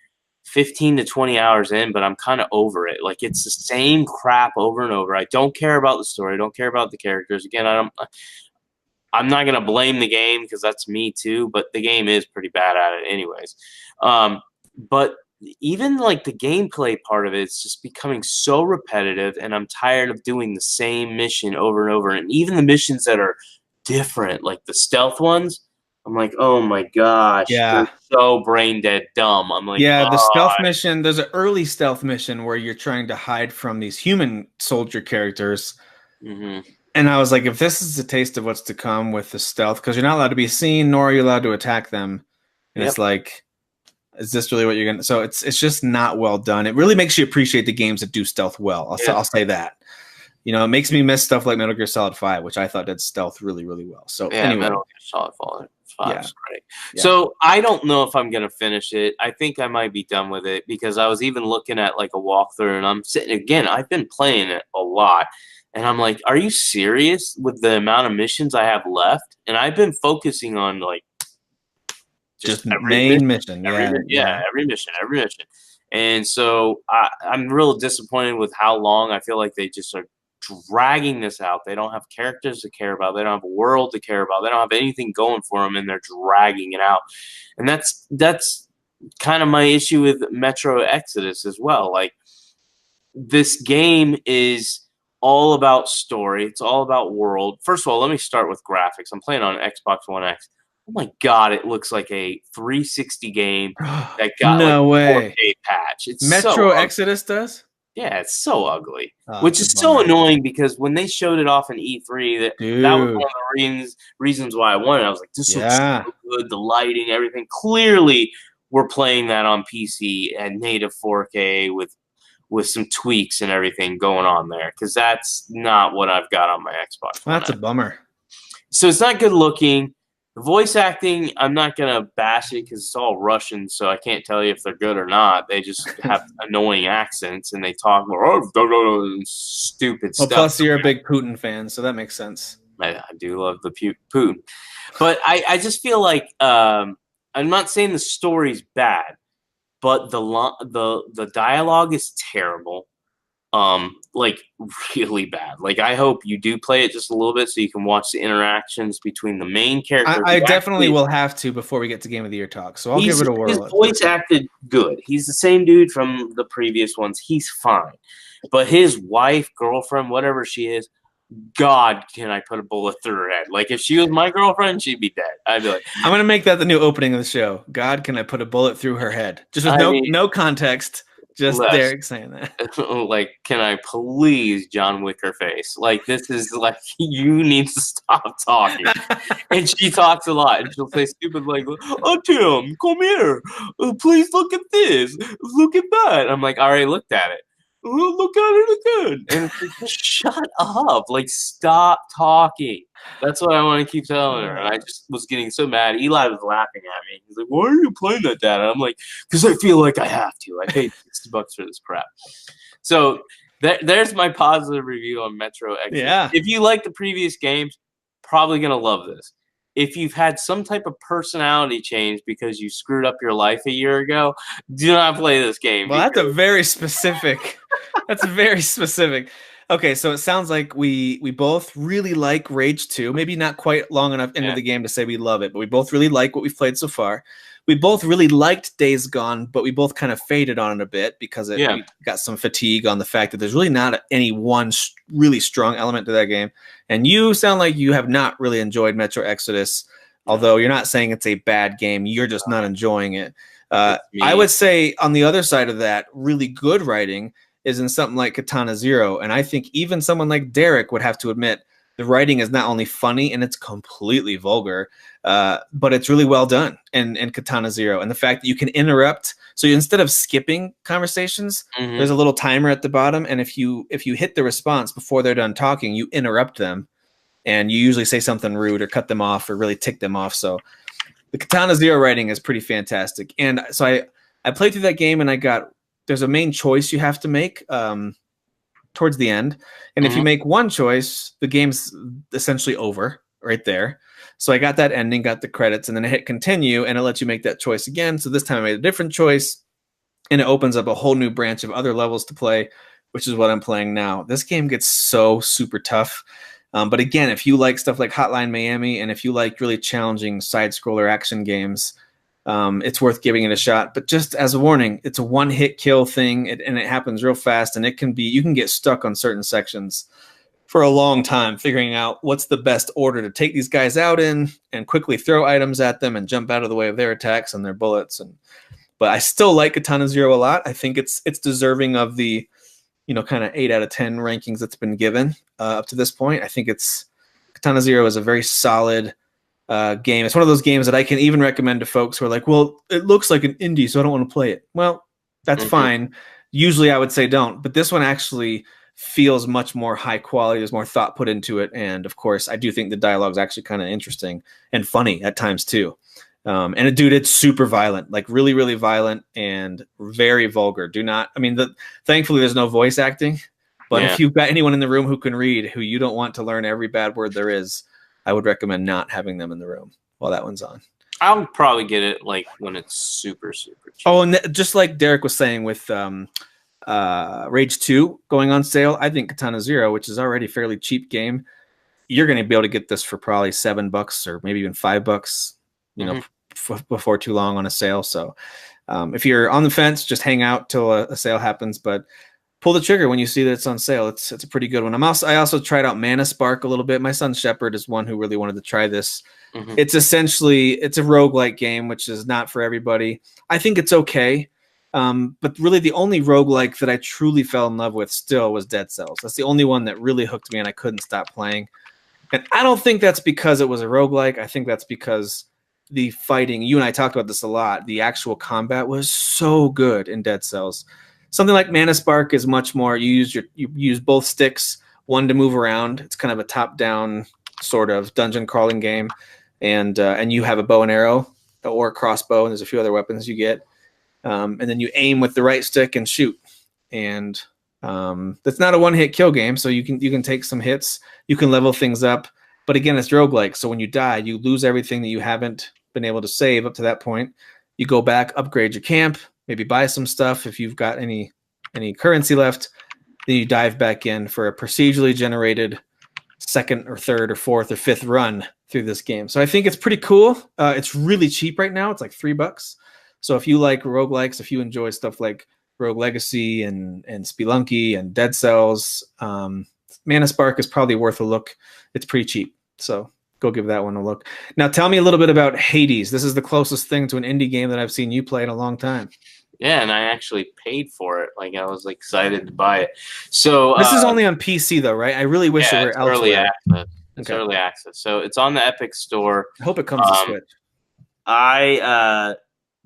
15 to 20 hours in, but I'm kind of over it. Like, it's the same crap over and over. I don't care about the story. I don't care about the characters. Again, I'm not going to blame the game because that's me too, but the game is pretty bad at it anyways. But even like the gameplay part of it, it's just becoming so repetitive, and I'm tired of doing the same mission over and over. And even the missions that are different, like the stealth ones, I'm like, oh my gosh, Yeah. they're so brain dead dumb. I'm like, Yeah, the oh, stealth mission, there's an early stealth mission where you're trying to hide from these human soldier characters. mhm. And I was like, if this is a taste of what's to come with the stealth, because you're not allowed to be seen, nor are you allowed to attack them. And Yep. it's like, is this really what you're going to? So it's just not well done. It really makes you appreciate the games that do stealth well. I'll say that. You know, it makes me miss stuff like Metal Gear Solid 5, which I thought did stealth really, really well. So Yeah, anyway. Metal Gear Solid 5 Yeah. is great. Yeah. So I don't know if I'm gonna finish it. I think I might be done with it because I was even looking at like a walkthrough, and I'm sitting again. I've been playing it a lot, and I'm like, "Are you serious with the amount of missions I have left?" And I've been focusing on like just every main mission. every mission. And so I'm real disappointed with how long I feel like they just are dragging this out. They don't have characters to care about. They don't have a world to care about. They don't have anything going for them, and they're dragging it out. And that's kind of my issue with Metro Exodus as well. Like, this game is all about story. It's all about world. First of all, let me start with graphics. I'm playing on Xbox One X. Oh my God, it looks like a 360 game that got No like a way. 4K patch. It's Metro so ugly. Exodus does? Yeah, it's so ugly. Oh, Which it's is a so bummer. annoying because when they showed it off in E3, that was one of the reasons why I wanted it. I was like, this looks so good, the lighting, everything. Clearly, we're playing that on PC at native 4K with some tweaks and everything going on there, because that's not what I've got on my Xbox One That's a X. bummer. So it's not good looking. The voice acting, I'm not going to bash it because it's all Russian, so I can't tell you if they're good or not. They just have annoying accents, and they talk more stupid Well, stuff. plus you're a big Putin fan, so that makes sense. I do love the Putin. But I just feel like I'm not saying the story's bad, but the dialogue is terrible. Like, really bad. Like, I hope you do play it just a little bit so you can watch the interactions between the main characters. I definitely will have to before we get to Game of the Year talk, so I'll give it a whirl. His voice acted good. He's the same dude from the previous ones. He's fine. But his wife, girlfriend, whatever she is, God, can I put a bullet through her head? Like, if she was my girlfriend, she'd be dead. I'd be like, I'm going to make that the new opening of the show. God, can I put a bullet through her head? Just with no context. Just Derek saying that. Like, can I please John Wick her face? Like, this is like, you need to stop talking. And she talks a lot, and she'll say stupid like, "Oh, Tim, come here. Please look at this. Look at that." I'm like, I already looked at it. Look at it again. And it's like, just shut up. Like, stop talking. That's what I want to keep telling her. And I just was getting so mad. Eli was laughing at me. He's like, "Why are you playing that, Dad?" And I'm like, because I feel like I have to. I paid $60 for this crap. So there's my positive review on Metro Exodus. Yeah. If you like the previous games, probably going to love this. If you've had some type of personality change because you screwed up your life a year ago, do not play this game. Well, that's a very specific. That's very specific. Okay, so it sounds like we both really like Rage 2. Maybe not quite long enough into the game to say we love it, but we both really like what we've played so far. We both really liked Days Gone, but we both kind of faded on it a bit because we got some fatigue on the fact that there's really not any one really strong element to that game. And you sound like you have not really enjoyed Metro Exodus, although you're not saying it's a bad game. You're just not enjoying it. I would say on the other side of that, really good writing is in something like Katana Zero. And I think even someone like Derek would have to admit the writing is not only funny and it's completely vulgar, but it's really well done in Katana Zero. And the fact that you can interrupt, so instead of skipping conversations, there's a little timer at the bottom. And if you hit the response before they're done talking, you interrupt them. And you usually say something rude or cut them off or really tick them off. So the Katana Zero writing is pretty fantastic. And so I played through that game and there's a main choice you have to make towards the end. And if you make one choice, the game's essentially over right there. So I got that ending, got the credits, and then I hit continue, and it lets you make that choice again. So this time I made a different choice, and it opens up a whole new branch of other levels to play, which is what I'm playing now. This game gets so super tough. But again, if you like stuff like Hotline Miami, and if you like really challenging side-scroller action games, it's worth giving it a shot. But just as a warning, it's a one-hit kill thing, and it happens real fast, and you can get stuck on certain sections for a long time figuring out what's the best order to take these guys out in and quickly throw items at them and jump out of the way of their attacks and their bullets. But I still like Katana Zero a lot. I think it's deserving of the, kind of 8 out of 10 rankings that's been given up to this point. I think Katana Zero is a very solid game. It's one of those games that I can even recommend to folks who are like, well, it looks like an indie, so I don't want to play it. Well, that's fine. Usually I would say don't, but this one actually feels much more high quality. There's more thought put into it. And of course, I do think the dialogue is actually kind of interesting and funny at times too. And dude, it's super violent, like really, really violent and very vulgar. Thankfully there's no voice acting, but if you've got anyone in the room who can read, who you don't want to learn every bad word there is, I would recommend not having them in the room while that one's on. I'll probably get it like when it's super, super cheap. Oh, and just like Derek was saying with, Rage 2 going on sale, I think Katana Zero, which is already a fairly cheap game, you're going to be able to get this for probably $7 or maybe even $5, before too long on a sale. So if you're on the fence, just hang out till a sale happens, but pull the trigger when you see that it's on sale. It's a pretty good one. I also tried out Mana Spark a little bit. My son Shepard is one who really wanted to try this. It's a roguelike game, which is not for everybody. I think it's okay. But really the only roguelike that I truly fell in love with still was Dead Cells. That's the only one that really hooked me and I couldn't stop playing. And I don't think that's because it was a roguelike. I think that's because the fighting, you and I talked about this a lot, the actual combat was so good in Dead Cells. Something like Mana Spark is much more, you use both sticks, one to move around. It's kind of a top-down sort of dungeon crawling game. And you have a bow and arrow or a crossbow, and there's a few other weapons you get. And then you aim with the right stick and shoot. And that's not a one-hit kill game, so you can take some hits. You can level things up. But again, it's roguelike, so when you die, you lose everything that you haven't been able to save up to that point. You go back, upgrade your camp, maybe buy some stuff if you've got any currency left. Then you dive back in for a procedurally generated second or third or fourth or fifth run through this game. So I think it's pretty cool. It's really cheap right now. It's like $3. So if you like roguelikes, if you enjoy stuff like Rogue Legacy and Spelunky and Dead Cells, Mana Spark is probably worth a look. It's pretty cheap. So go give that one a look. Now tell me a little bit about Hades. This is the closest thing to an indie game that I've seen you play in a long time. Yeah, and I actually paid for it. Like I was excited to buy it. So this is only on PC though, right? I really wish it were elsewhere. Early access. It's early access. So it's on the Epic Store. I hope it comes to Switch. The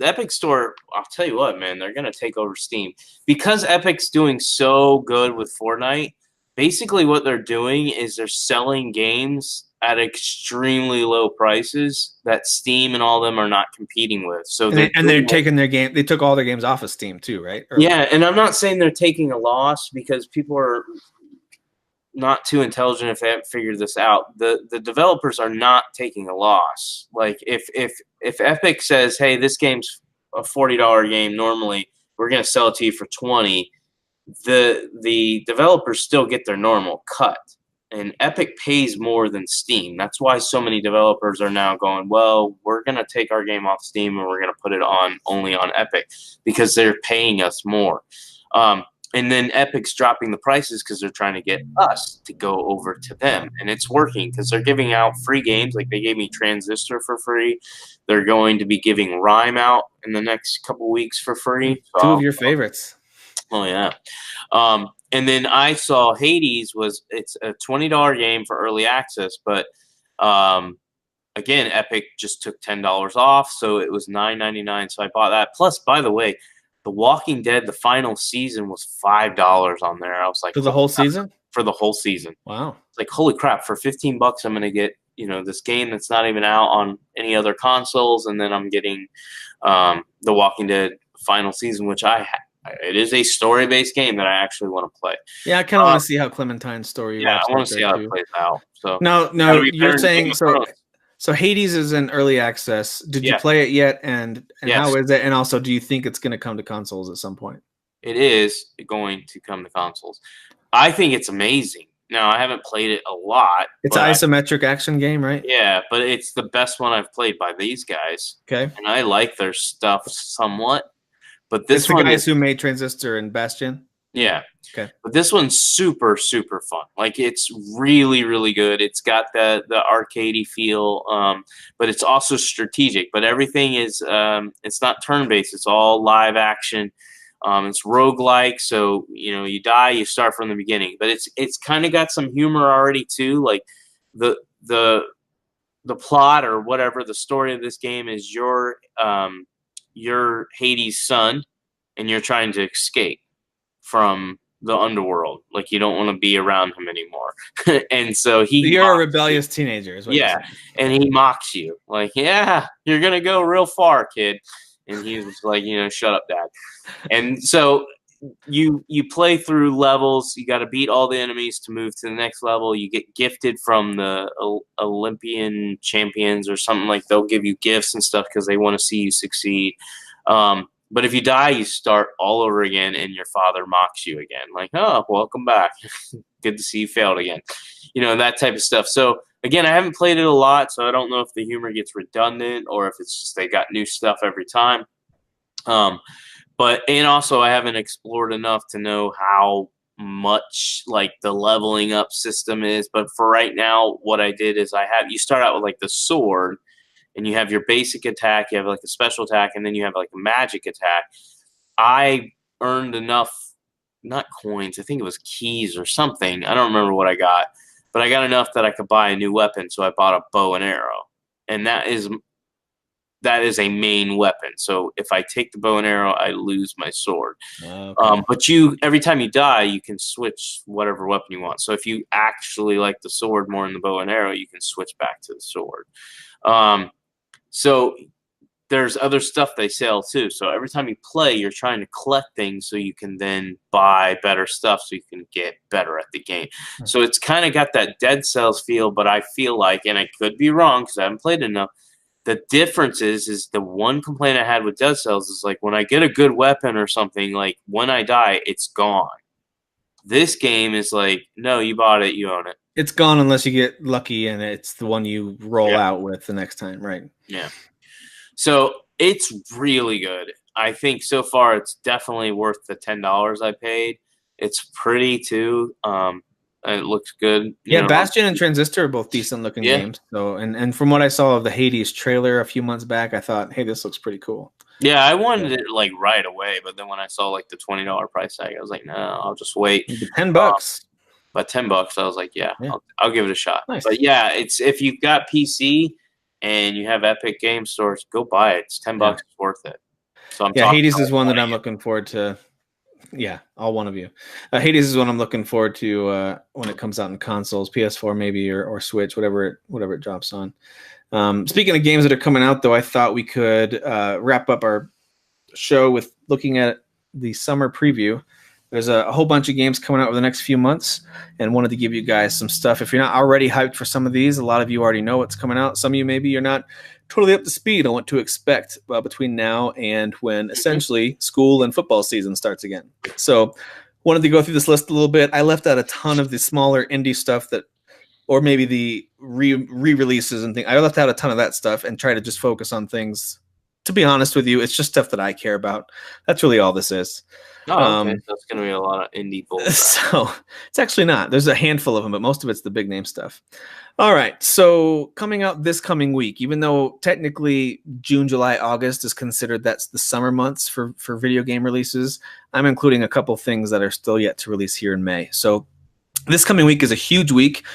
Epic Store, I'll tell you what, man, they're gonna take over Steam. Because Epic's doing so good with Fortnite, basically what they're doing is they're selling games at extremely low prices that Steam and all of them are not competing with. So they're taking their game. They took all their games off of Steam too, right? Yeah, and I'm not saying they're taking a loss because people are not too intelligent if they haven't figured this out. The developers are not taking a loss. Like if Epic says, "Hey, this game's a $40 game normally, we're going to sell it to you for $20," the developers still get their normal cut. And Epic pays more than Steam. That's why so many developers are now going, well, we're going to take our game off Steam and we're going to put it only on Epic because they're paying us more. And then Epic's dropping the prices because they're trying to get us to go over to them. And it's working because they're giving out free games. Like they gave me Transistor for free. They're going to be giving Rhyme out in the next couple weeks for free. Two of your favorites. Oh, yeah. And then I saw Hades it's a $20 game for early access, but again, Epic just took $10 off, so it was $9.99. So I bought that. Plus, by the way, The Walking Dead, the final season was $5 on there. I was like, for the whole season? For the whole season. Wow. It's like, holy crap, for $15 I'm gonna get, this game that's not even out on any other consoles, and then I'm getting The Walking Dead final season, which it is a story-based game that I actually want to play. Yeah, I kind of want to see how Clementine's story. Yeah, I want to see how it plays out. So no, you're saying so. So Hades is in early access. Did you play it yet? And yes. How is it? And also, do you think it's going to come to consoles at some point? It is going to come to consoles. I think it's amazing. Now, I haven't played it a lot. It's an isometric action game, right? Yeah, but it's the best one I've played by these guys. Okay. And I like their stuff somewhat. But this it's the guys who made Transistor and Bastion? Yeah. Okay. But this one's super, super fun. Like, it's really, really good. It's got the arcadey feel, but it's also strategic. But everything is it's not turn-based. It's all live action. It's roguelike, so you die, you start from the beginning. But it's kind of got some humor already too. Like the plot or whatever, the story of this game is you're Hades' son, and you're trying to escape from the underworld. Like, you don't want to be around him anymore. And so you're a rebellious teenager, is what you're saying. And he mocks you. Like, yeah, you're gonna go real far, kid. And he was like, shut up, Dad. And so you play through levels. You got to beat all the enemies to move to the next level. You get gifted from the Olympian champions or something. Like, they'll give you gifts and stuff because they want to see you succeed. But if you die, you start all over again, and your father mocks you again. Like, oh, welcome back. Good to see you failed again. That type of stuff. So, again, I haven't played it a lot, so I don't know if the humor gets redundant or if it's just they got new stuff every time. And also I haven't explored enough to know how much like the leveling up system is. But for right now, what I did is you start out with like the sword, and you have your basic attack, you have like a special attack, and then you have like a magic attack. I earned enough, not coins, I think it was keys or something. I don't remember what I got. But I got enough that I could buy a new weapon, so I bought a bow and arrow. And that is a main weapon. So if I take the bow and arrow, I lose my sword. Okay. But every time you die, you can switch whatever weapon you want. So if you actually like the sword more than the bow and arrow, you can switch back to the sword. So there's other stuff they sell too. So every time you play, you're trying to collect things so you can then buy better stuff so you can get better at the game. So it's kind of got that Dead Cells feel, but I feel like, and I could be wrong because I haven't played enough, the difference is the one complaint I had with Dead Cells is like when I get a good weapon or something, like when I die, it's gone. This game is like, no, you bought it, you own it. It's gone unless you get lucky and it's the one you roll out with the next time, right? Yeah. So it's really good. I think so far it's definitely worth the $10 I paid. It's pretty too. It looks good. Bastion and Transistor are both decent looking games. So and from what I saw of the Hades trailer a few months back, I thought, hey, this looks pretty cool. Yeah, I wanted it like right away, but then when I saw like the $20 price tag, I was like, no, I'll just wait. Maybe $10. But $10, I was like, I'll give it a shot. Nice. But yeah, it's if you've got PC and you have Epic Game Stores, go buy it. It's $10. It's worth it. So Hades is one that I'm looking forward to. Yeah, all one of you. Hades is one I'm looking forward to when it comes out in consoles, PS4 maybe or Switch, whatever it drops on. Speaking of games that are coming out, though, I thought we could wrap up our show with looking at the summer preview. There's a whole bunch of games coming out over the next few months, and wanted to give you guys some stuff. If you're not already hyped for some of these, a lot of you already know what's coming out. Some of you maybe you're not totally up to speed on what to expect between now and when essentially school and football season starts again. So wanted to go through this list a little bit. I left out a ton of the smaller indie stuff or maybe the re-releases and things. I left out a ton of that stuff and try to just focus on things. To be honest with you, it's just stuff that I care about. That's really all this is. Oh, okay. So it's going to be a lot of indie bull. So it's actually not. There's a handful of them, but most of it's the big name stuff. All right. So coming out this coming week, even though technically June, July, August is considered that's the summer months for video game releases, I'm including a couple things that are still yet to release here in May. So this coming week is a huge week.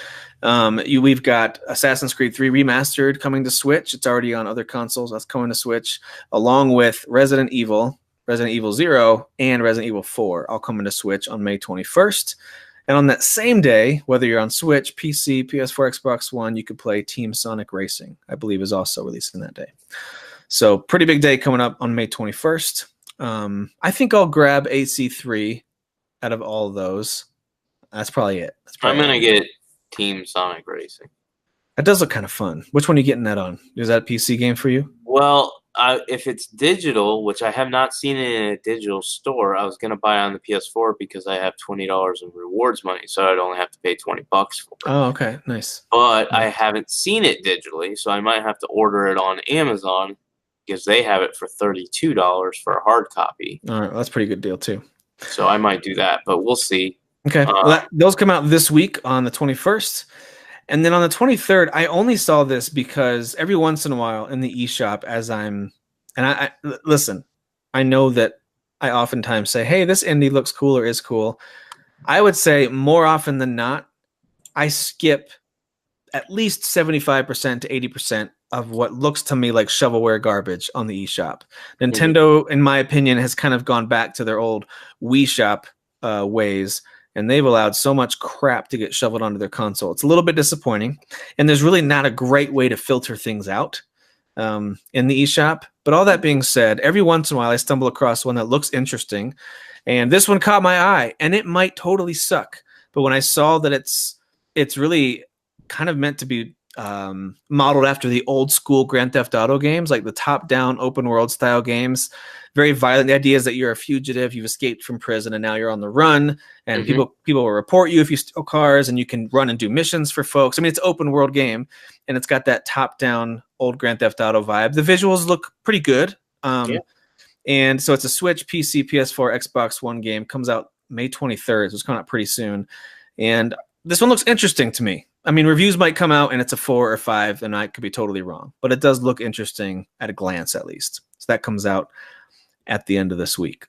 We've got Assassin's Creed 3 Remastered coming to Switch. It's already on other consoles. That's coming to Switch, along with Resident Evil 0, and Resident Evil 4, all coming to Switch on May 21st. And on that same day, whether you're on Switch, PC, PS4, Xbox One, you could play Team Sonic Racing, I believe is also releasing that day. So pretty big day coming up on May 21st. I think I'll grab AC3 out of all of those. That's probably it. I'm gonna get Team Sonic Racing. That does look kind of fun. Which one are you getting that on? Is that a PC game for you? Well, if it's digital, which I have not seen it in a digital store, I was gonna buy on the PS4 because I have $20 in rewards money, so I'd only have to pay $20 for it. Oh, okay, nice. But I haven't seen it digitally, so I might have to order it on Amazon because they have it for $32 for a hard copy. All right, well, that's a pretty good deal too. So I might do that, but we'll see. Okay, well, those come out this week on the 21st. And then on the 23rd, I only saw this because every once in a while in the eShop, I listen, I know that I oftentimes say, hey, this indie looks cool or is cool. I would say more often than not, I skip at least 75% to 80% of what looks to me like shovelware garbage on the eShop. Nintendo, in my opinion, has kind of gone back to their old Wii Shop ways, and they've allowed so much crap to get shoveled onto their console. It's a little bit disappointing, and there's really not a great way to filter things out in the eShop. But all that being said, every once in a while I stumble across one that looks interesting, and this one caught my eye, and it might totally suck. But when I saw that it's really kind of meant to be modeled after the old school Grand Theft Auto games, like the top-down open world style games, very violent. The idea is that you're a fugitive, you've escaped from prison, and now you're on the run, and people will report you if you steal cars, and you can run and do missions for folks. I mean, it's an open world game, and it's got that top-down old Grand Theft Auto vibe. The visuals look pretty good. And so it's a Switch, PC, PS4, Xbox One game. Comes out May 23rd, so it's coming out pretty soon. And this one looks interesting to me. I mean, reviews might come out and it's a 4 or 5, and I could be totally wrong. But it does look interesting at a glance, at least. So that comes out at the end of this week.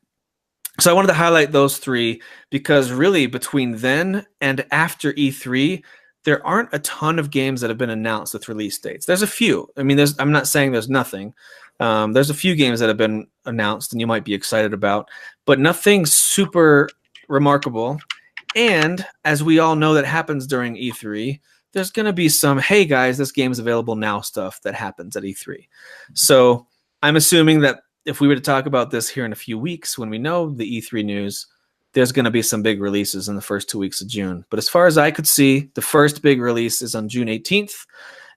So I wanted to highlight those three because really between then and after E3, there aren't a ton of games that have been announced with release dates. There's a few. I mean, I'm not saying there's nothing. There's a few games that have been announced and you might be excited about, but nothing super remarkable. And as we all know that happens during E3, there's going to be some, hey guys, this game is available now stuff that happens at E3. So I'm assuming that if we were to talk about this here in a few weeks, when we know the E3 news, there's going to be some big releases in the first 2 weeks of June. But as far as I could see, the first big release is on June 18th,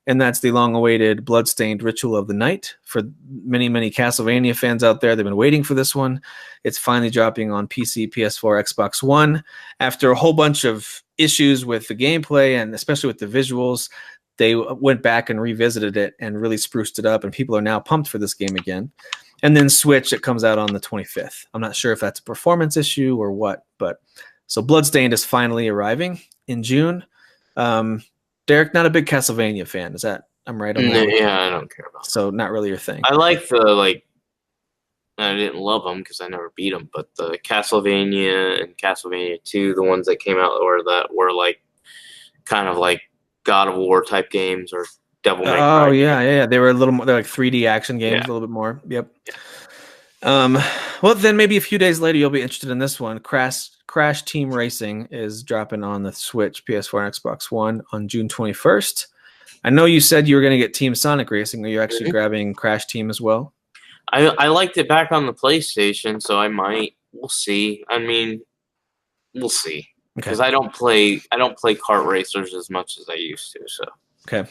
and that's the long-awaited Bloodstained Ritual of the Night. For many, many Castlevania fans out there, they've been waiting for this one. It's finally dropping on PC, PS4, Xbox One. After a whole bunch of issues with the gameplay, and especially with the visuals, they went back and revisited it and really spruced it up, and people are now pumped for this game again. And then Switch, it comes out on the 25th. I'm not sure if that's a performance issue or what, but so Bloodstained is finally arriving in June. Derek, not a big Castlevania fan. Is that, I'm right on that? Yeah, I don't care about that. So not really your thing. I like I didn't love them because I never beat them, but the Castlevania and Castlevania 2, the ones that came out were like kind of like God of War type games or Devil May Cry. Oh yeah. They were a little more. They're like 3D action games, a little bit more. Yep. Well, then maybe a few days later you'll be interested in this one. Crash Team Racing is dropping on the Switch, PS4, and Xbox One on June 21st. I know you said you were going to get Team Sonic Racing. Are you actually grabbing Crash Team as well? I liked it back on the PlayStation, so I might. We'll see. I mean, we'll see because I don't play kart racers as much as I used to. So okay.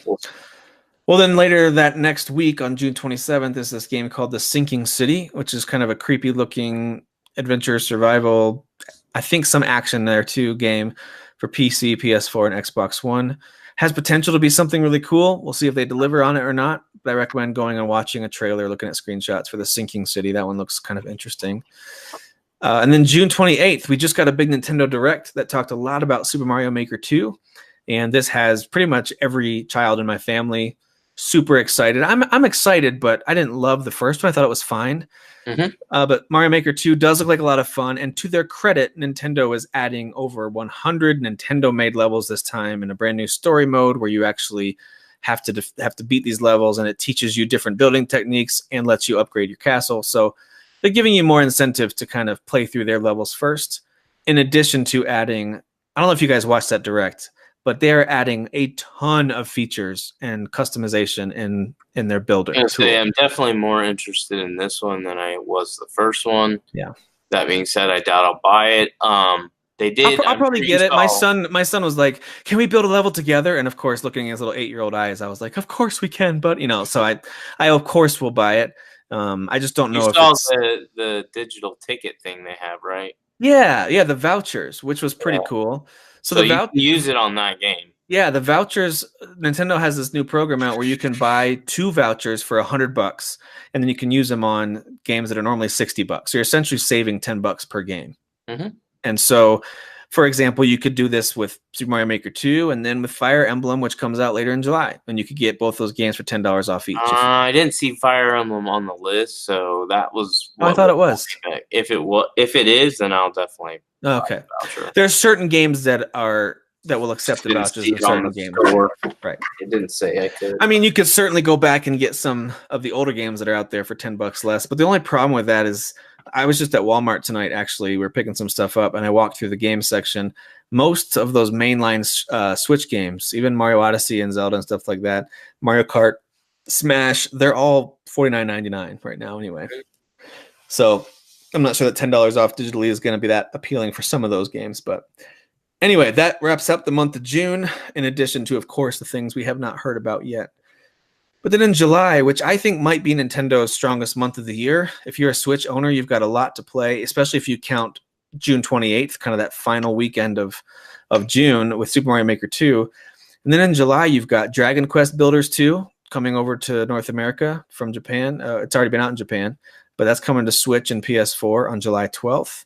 Well, then later that next week on June 27th is this game called The Sinking City, which is kind of a creepy looking adventure survival. I think some action there too game for PC, PS4, and Xbox One. Has potential to be something really cool. We'll see if they deliver on it or not. But I recommend going and watching a trailer, looking at screenshots for The Sinking City. That one looks kind of interesting. And then June 28th, we just got a big Nintendo Direct that talked a lot about Super Mario Maker 2. And this has pretty much every child in my family super excited. I'm excited, but I didn't love the first one. I thought it was fine. But Mario Maker 2 does look like a lot of fun. And to their credit, Nintendo is adding over 100 Nintendo-made levels this time in a brand new story mode where you actually have to beat these levels, and it teaches you different building techniques and lets you upgrade your castle. So they're giving you more incentive to kind of play through their levels first, in addition to adding, I don't know if you guys watched that Direct, but they're adding a ton of features and customization in their builder I was tool. gonna say, I'm definitely more interested in this one than I was the first one. Yeah. That being said, I doubt I'll buy it. They did. I'll probably sure get you it. My saw- son was like, "Can we build a level together?" And of course, looking at his little 8-year-old eyes, I was like, "Of course we can." But so I of course will buy it. I just don't You know if saw it's the digital ticket thing they have, right? yeah, the vouchers, which was pretty Yeah. cool. So So the you can use it on that game. yeah, the vouchers. Nintendo has this new program out where you can buy 2 vouchers for $100, and then you can use them on games that are normally $60. So you're essentially saving $10 per game. Mhm. And so, for example, you could do this with Super Mario Maker 2, and then with Fire Emblem, which comes out later in July, and you could get both those games for $10 off each. I didn't see Fire Emblem on the list, so that was. I thought it was. If it is, then I'll definitely. Okay. Voucher. There's certain games that will accept the vouchers with certain games. Right. It didn't say I could. I mean, you could certainly go back and get some of the older games that are out there for $10 less. But the only problem with that is I was just at Walmart tonight, actually. We were picking some stuff up, and I walked through the game section. Most of those mainline Switch games, even Mario Odyssey and Zelda and stuff like that, Mario Kart, Smash, they're all $49.99 right now anyway. So I'm not sure that $10 off digitally is going to be that appealing for some of those games. But anyway, that wraps up the month of June, in addition to, of course, the things we have not heard about yet. But then in July, which I think might be Nintendo's strongest month of the year, if you're a Switch owner, you've got a lot to play, especially if you count June 28th, kind of that final weekend of June with Super Mario Maker 2. And then in July, you've got Dragon Quest Builders 2 coming over to North America from Japan. It's already been out in Japan, but that's coming to Switch and PS4 on July 12th.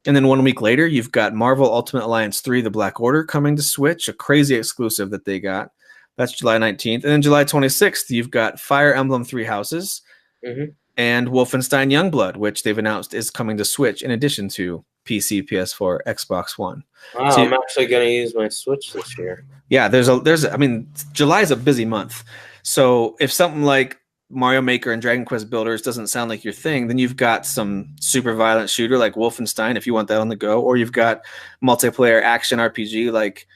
And then 1 week later, you've got Marvel Ultimate Alliance 3, The Black Order, coming to Switch, a crazy exclusive that they got. That's July 19th. And then July 26th, you've got Fire Emblem 3 Houses and Wolfenstein Youngblood, which they've announced is coming to Switch in addition to PC, PS4, Xbox One. Wow, So I'm actually going to use my Switch this year. Yeah, I mean, July is a busy month. So if something like Mario Maker and Dragon Quest Builders doesn't sound like your thing, then you've got some super violent shooter like Wolfenstein if you want that on the go, or you've got multiplayer action RPG like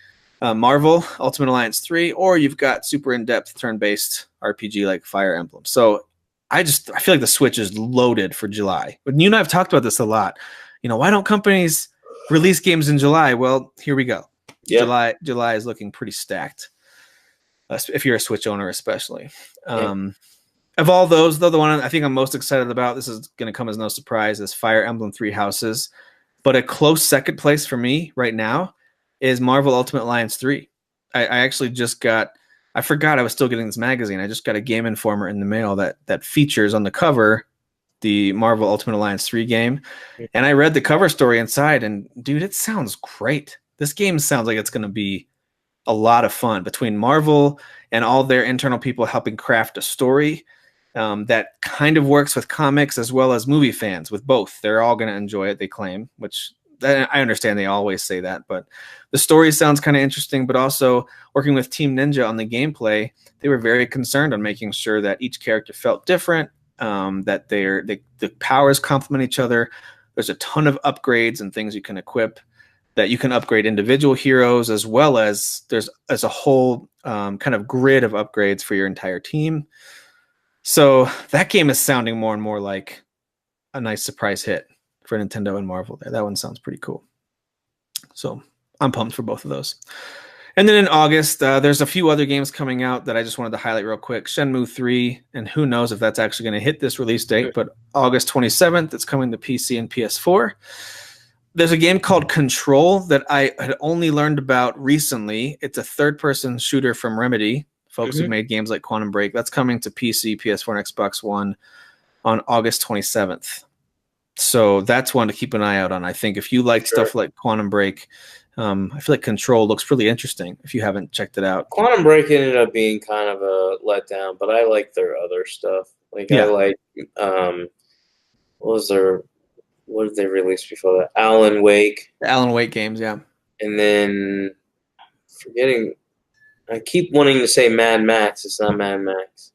Marvel Ultimate Alliance 3, or you've got super in-depth turn-based RPG like Fire Emblem. So I feel like the Switch is loaded for July. But you and I have talked about this a lot. Why don't companies release games in July? Well, here we go. Yep. July is looking pretty stacked. If you're a Switch owner, especially. Of all those, though, the one I think I'm most excited about, this is going to come as no surprise, is Fire Emblem 3 Houses. But a close second place for me right now is Marvel Ultimate Alliance 3. I actually just got, I forgot I was still getting this magazine. I just got a Game Informer in the mail that features on the cover the Marvel Ultimate Alliance 3 game. And I read the cover story inside, and dude, it sounds great. This game sounds like it's going to be a lot of fun between Marvel and all their internal people helping craft a story that kind of works with comics as well as movie fans. With both, they're all going to enjoy it, they claim, which I understand they always say that, but the story sounds kind of interesting. But also working with Team Ninja on the gameplay, they were very concerned on making sure that each character felt different, that the powers complement each other. There's a ton of upgrades and things you can equip, that you can upgrade individual heroes, as well as there's a whole kind of grid of upgrades for your entire team. So that game is sounding more and more like a nice surprise hit for Nintendo and Marvel there. That one sounds pretty cool. So I'm pumped for both of those. And then in August, there's a few other games coming out that I just wanted to highlight real quick. Shenmue 3, and who knows if that's actually going to hit this release date, but August 27th, it's coming to PC and PS4. There's a game called Control that I had only learned about recently. It's a third-person shooter from Remedy, folks who made games like Quantum Break. That's coming to PC, PS4, and Xbox One on August 27th. So that's one to keep an eye out on. I think if you like stuff like Quantum Break, I feel like Control looks really interesting if you haven't checked it out. Quantum Break ended up being kind of a letdown, but I like their other stuff. Like I like what did they release before that? Alan Wake. The Alan Wake games, yeah. And then I keep wanting to say Mad Max. It's not Mad Max.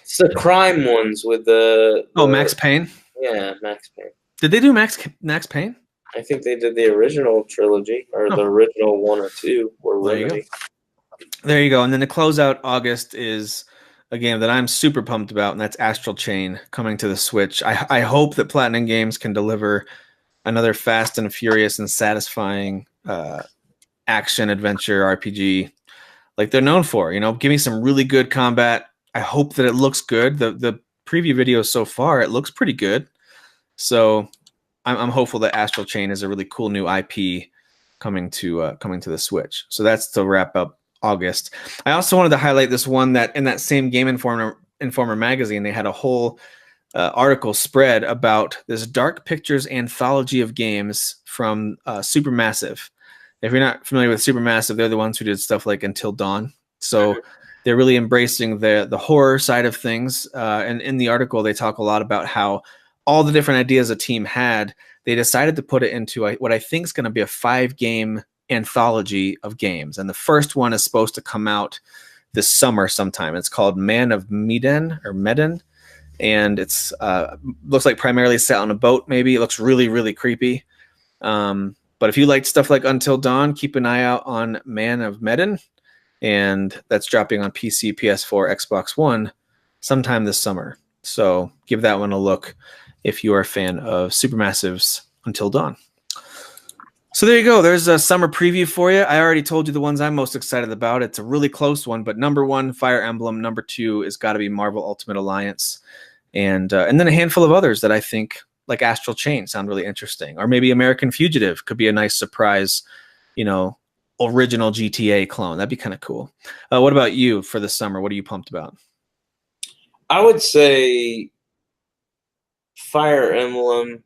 It's the crime ones with the Max Payne? Yeah, Max Payne. Did they do Max Payne? I think they did the original trilogy, or the original 1 or 2 were Remedy. There you go. And then to close out August is a game that I'm super pumped about, and that's Astral Chain coming to the Switch. I hope that Platinum Games can deliver another fast and furious and satisfying action adventure RPG like they're known for. You know, give me some really good combat. I hope that it looks good. The preview videos so far, it looks pretty good. So I'm hopeful that Astral Chain is a really cool new IP coming to the Switch. So that's to wrap up August. I also wanted to highlight this one that in that same Game Informer magazine, they had a whole article spread about this Dark Pictures anthology of games from Supermassive. If you're not familiar with Supermassive, they're the ones who did stuff like Until Dawn. So they're really embracing the horror side of things. And in the article, they talk a lot about how all the different ideas a team had, they decided to put it into what I think is going to be a 5-game anthology of games. And the first one is supposed to come out this summer sometime. It's called Man of Medan or Medan. And it's looks like primarily set on a boat, maybe. It looks really, really creepy. But if you like stuff like Until Dawn, keep an eye out on Man of Medan. And that's dropping on PC, PS4, Xbox One sometime this summer. So give that one a look if you are a fan of Supermassive's Until Dawn. So there you go. There's a summer preview for you. I already told you the ones I'm most excited about. It's a really close one, but number 1, Fire Emblem. Number 2 is got to be Marvel Ultimate Alliance. And then a handful of others that I think, like Astral Chain, sound really interesting. Or maybe American Fugitive could be a nice surprise, you know, original GTA clone. That'd be kind of cool. What about you for the summer? What are you pumped about? I would say Fire Emblem.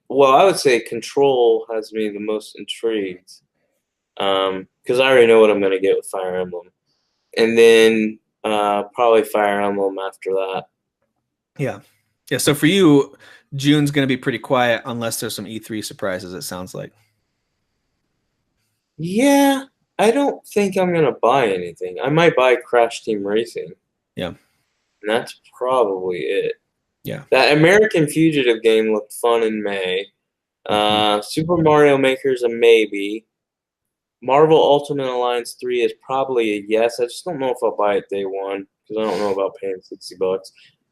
Well, I would say Control has me the most intrigued because I already know what I'm going to get with Fire Emblem. And then probably Fire Emblem after that. Yeah. So for you, June's going to be pretty quiet unless there's some E3 surprises, it sounds like. Yeah, I don't think I'm going to buy anything. I might buy Crash Team Racing. Yeah. And that's probably it. Yeah. That American Fugitive game looked fun in May. Super Mario Maker's a maybe. Marvel Ultimate Alliance 3 is probably a yes. I just don't know if I'll buy it day one because I don't know about paying $60.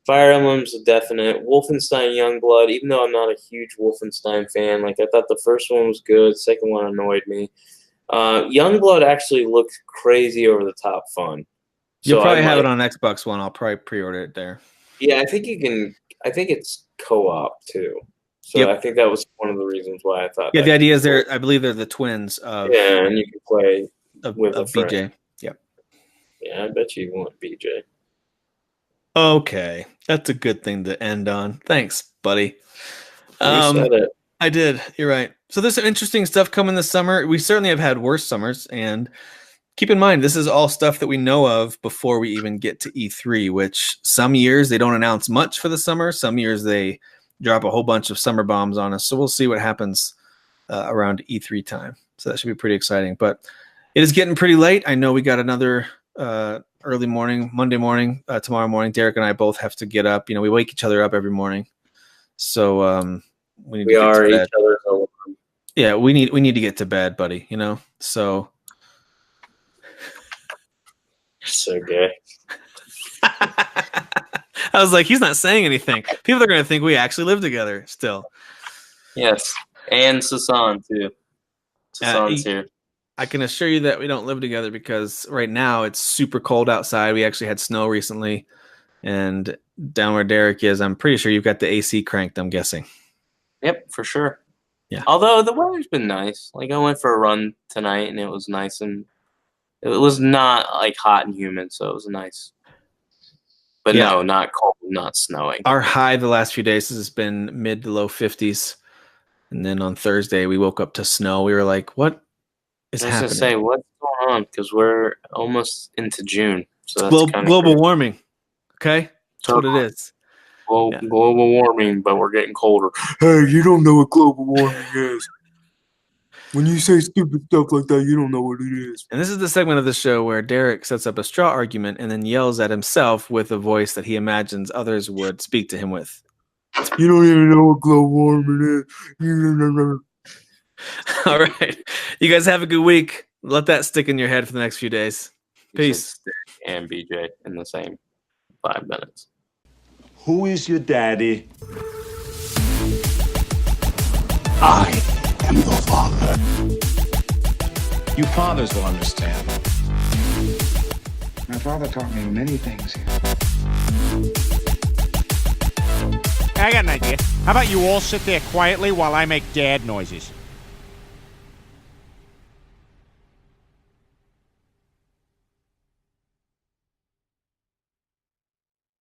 Fire Emblem's a definite. Wolfenstein Youngblood, even though I'm not a huge Wolfenstein fan, like I thought the first one was good, second one annoyed me. Youngblood actually looked crazy over the top fun. You'll probably have it on Xbox One. I'll probably pre-order it there. Yeah, I think you can. I think it's co-op too. So I think that was one of the reasons why I thought. Yeah, the idea is I believe they're the twins of. Yeah, and you can play with a friend. BJ. Yep. Yeah, I bet you want BJ. Okay, that's a good thing to end on. Thanks, buddy. You said it. I did. You're right. So there's some interesting stuff coming this summer. We certainly have had worse summers, and keep in mind, this is all stuff that we know of before we even get to E3, which some years they don't announce much for the summer. Some years they drop a whole bunch of summer bombs on us. So we'll see what happens around E3 time. So that should be pretty exciting. But it is getting pretty late. I know we got another early morning, Monday morning, tomorrow morning. Derek and I both have to get up. You know, we wake each other up every morning. So we need to get to bed. Each other's alarm. Yeah, we need to get to bed, buddy. You know, so. So gay. I was like, he's not saying anything. People are going to think we actually live together still. Yes, and Sasan too. Sasan's here. I can assure you that we don't live together because right now it's super cold outside. We actually had snow recently, and down where Derek is, I'm pretty sure you've got the AC cranked, I'm guessing. Yep, for sure. Yeah. Although the weather's been nice. Like I went for a run tonight, and it was nice, and it was not like hot and humid, so it was nice. But no, not cold, not snowing. Our high the last few days has been mid to low 50s. And then on Thursday, we woke up to snow. We were like, what is happening? I was going to say, what's going on? Because we're almost into June. So that's global warming. Okay? That's what it is. Well, global warming, but we're getting colder. Hey, you don't know what global warming is. When you say stupid stuff like that, you don't know what it is. And this is the segment of the show where Derek sets up a straw argument and then yells at himself with a voice that he imagines others would speak to him with. You don't even know what global warming is. All right. You guys have a good week. Let that stick in your head for the next few days. You said Peace. Stick and BJ in the same 5 minutes. Who is your daddy? I am your father. You fathers will understand. My father taught me many things. I got an idea. How about you all sit there quietly while I make dad noises?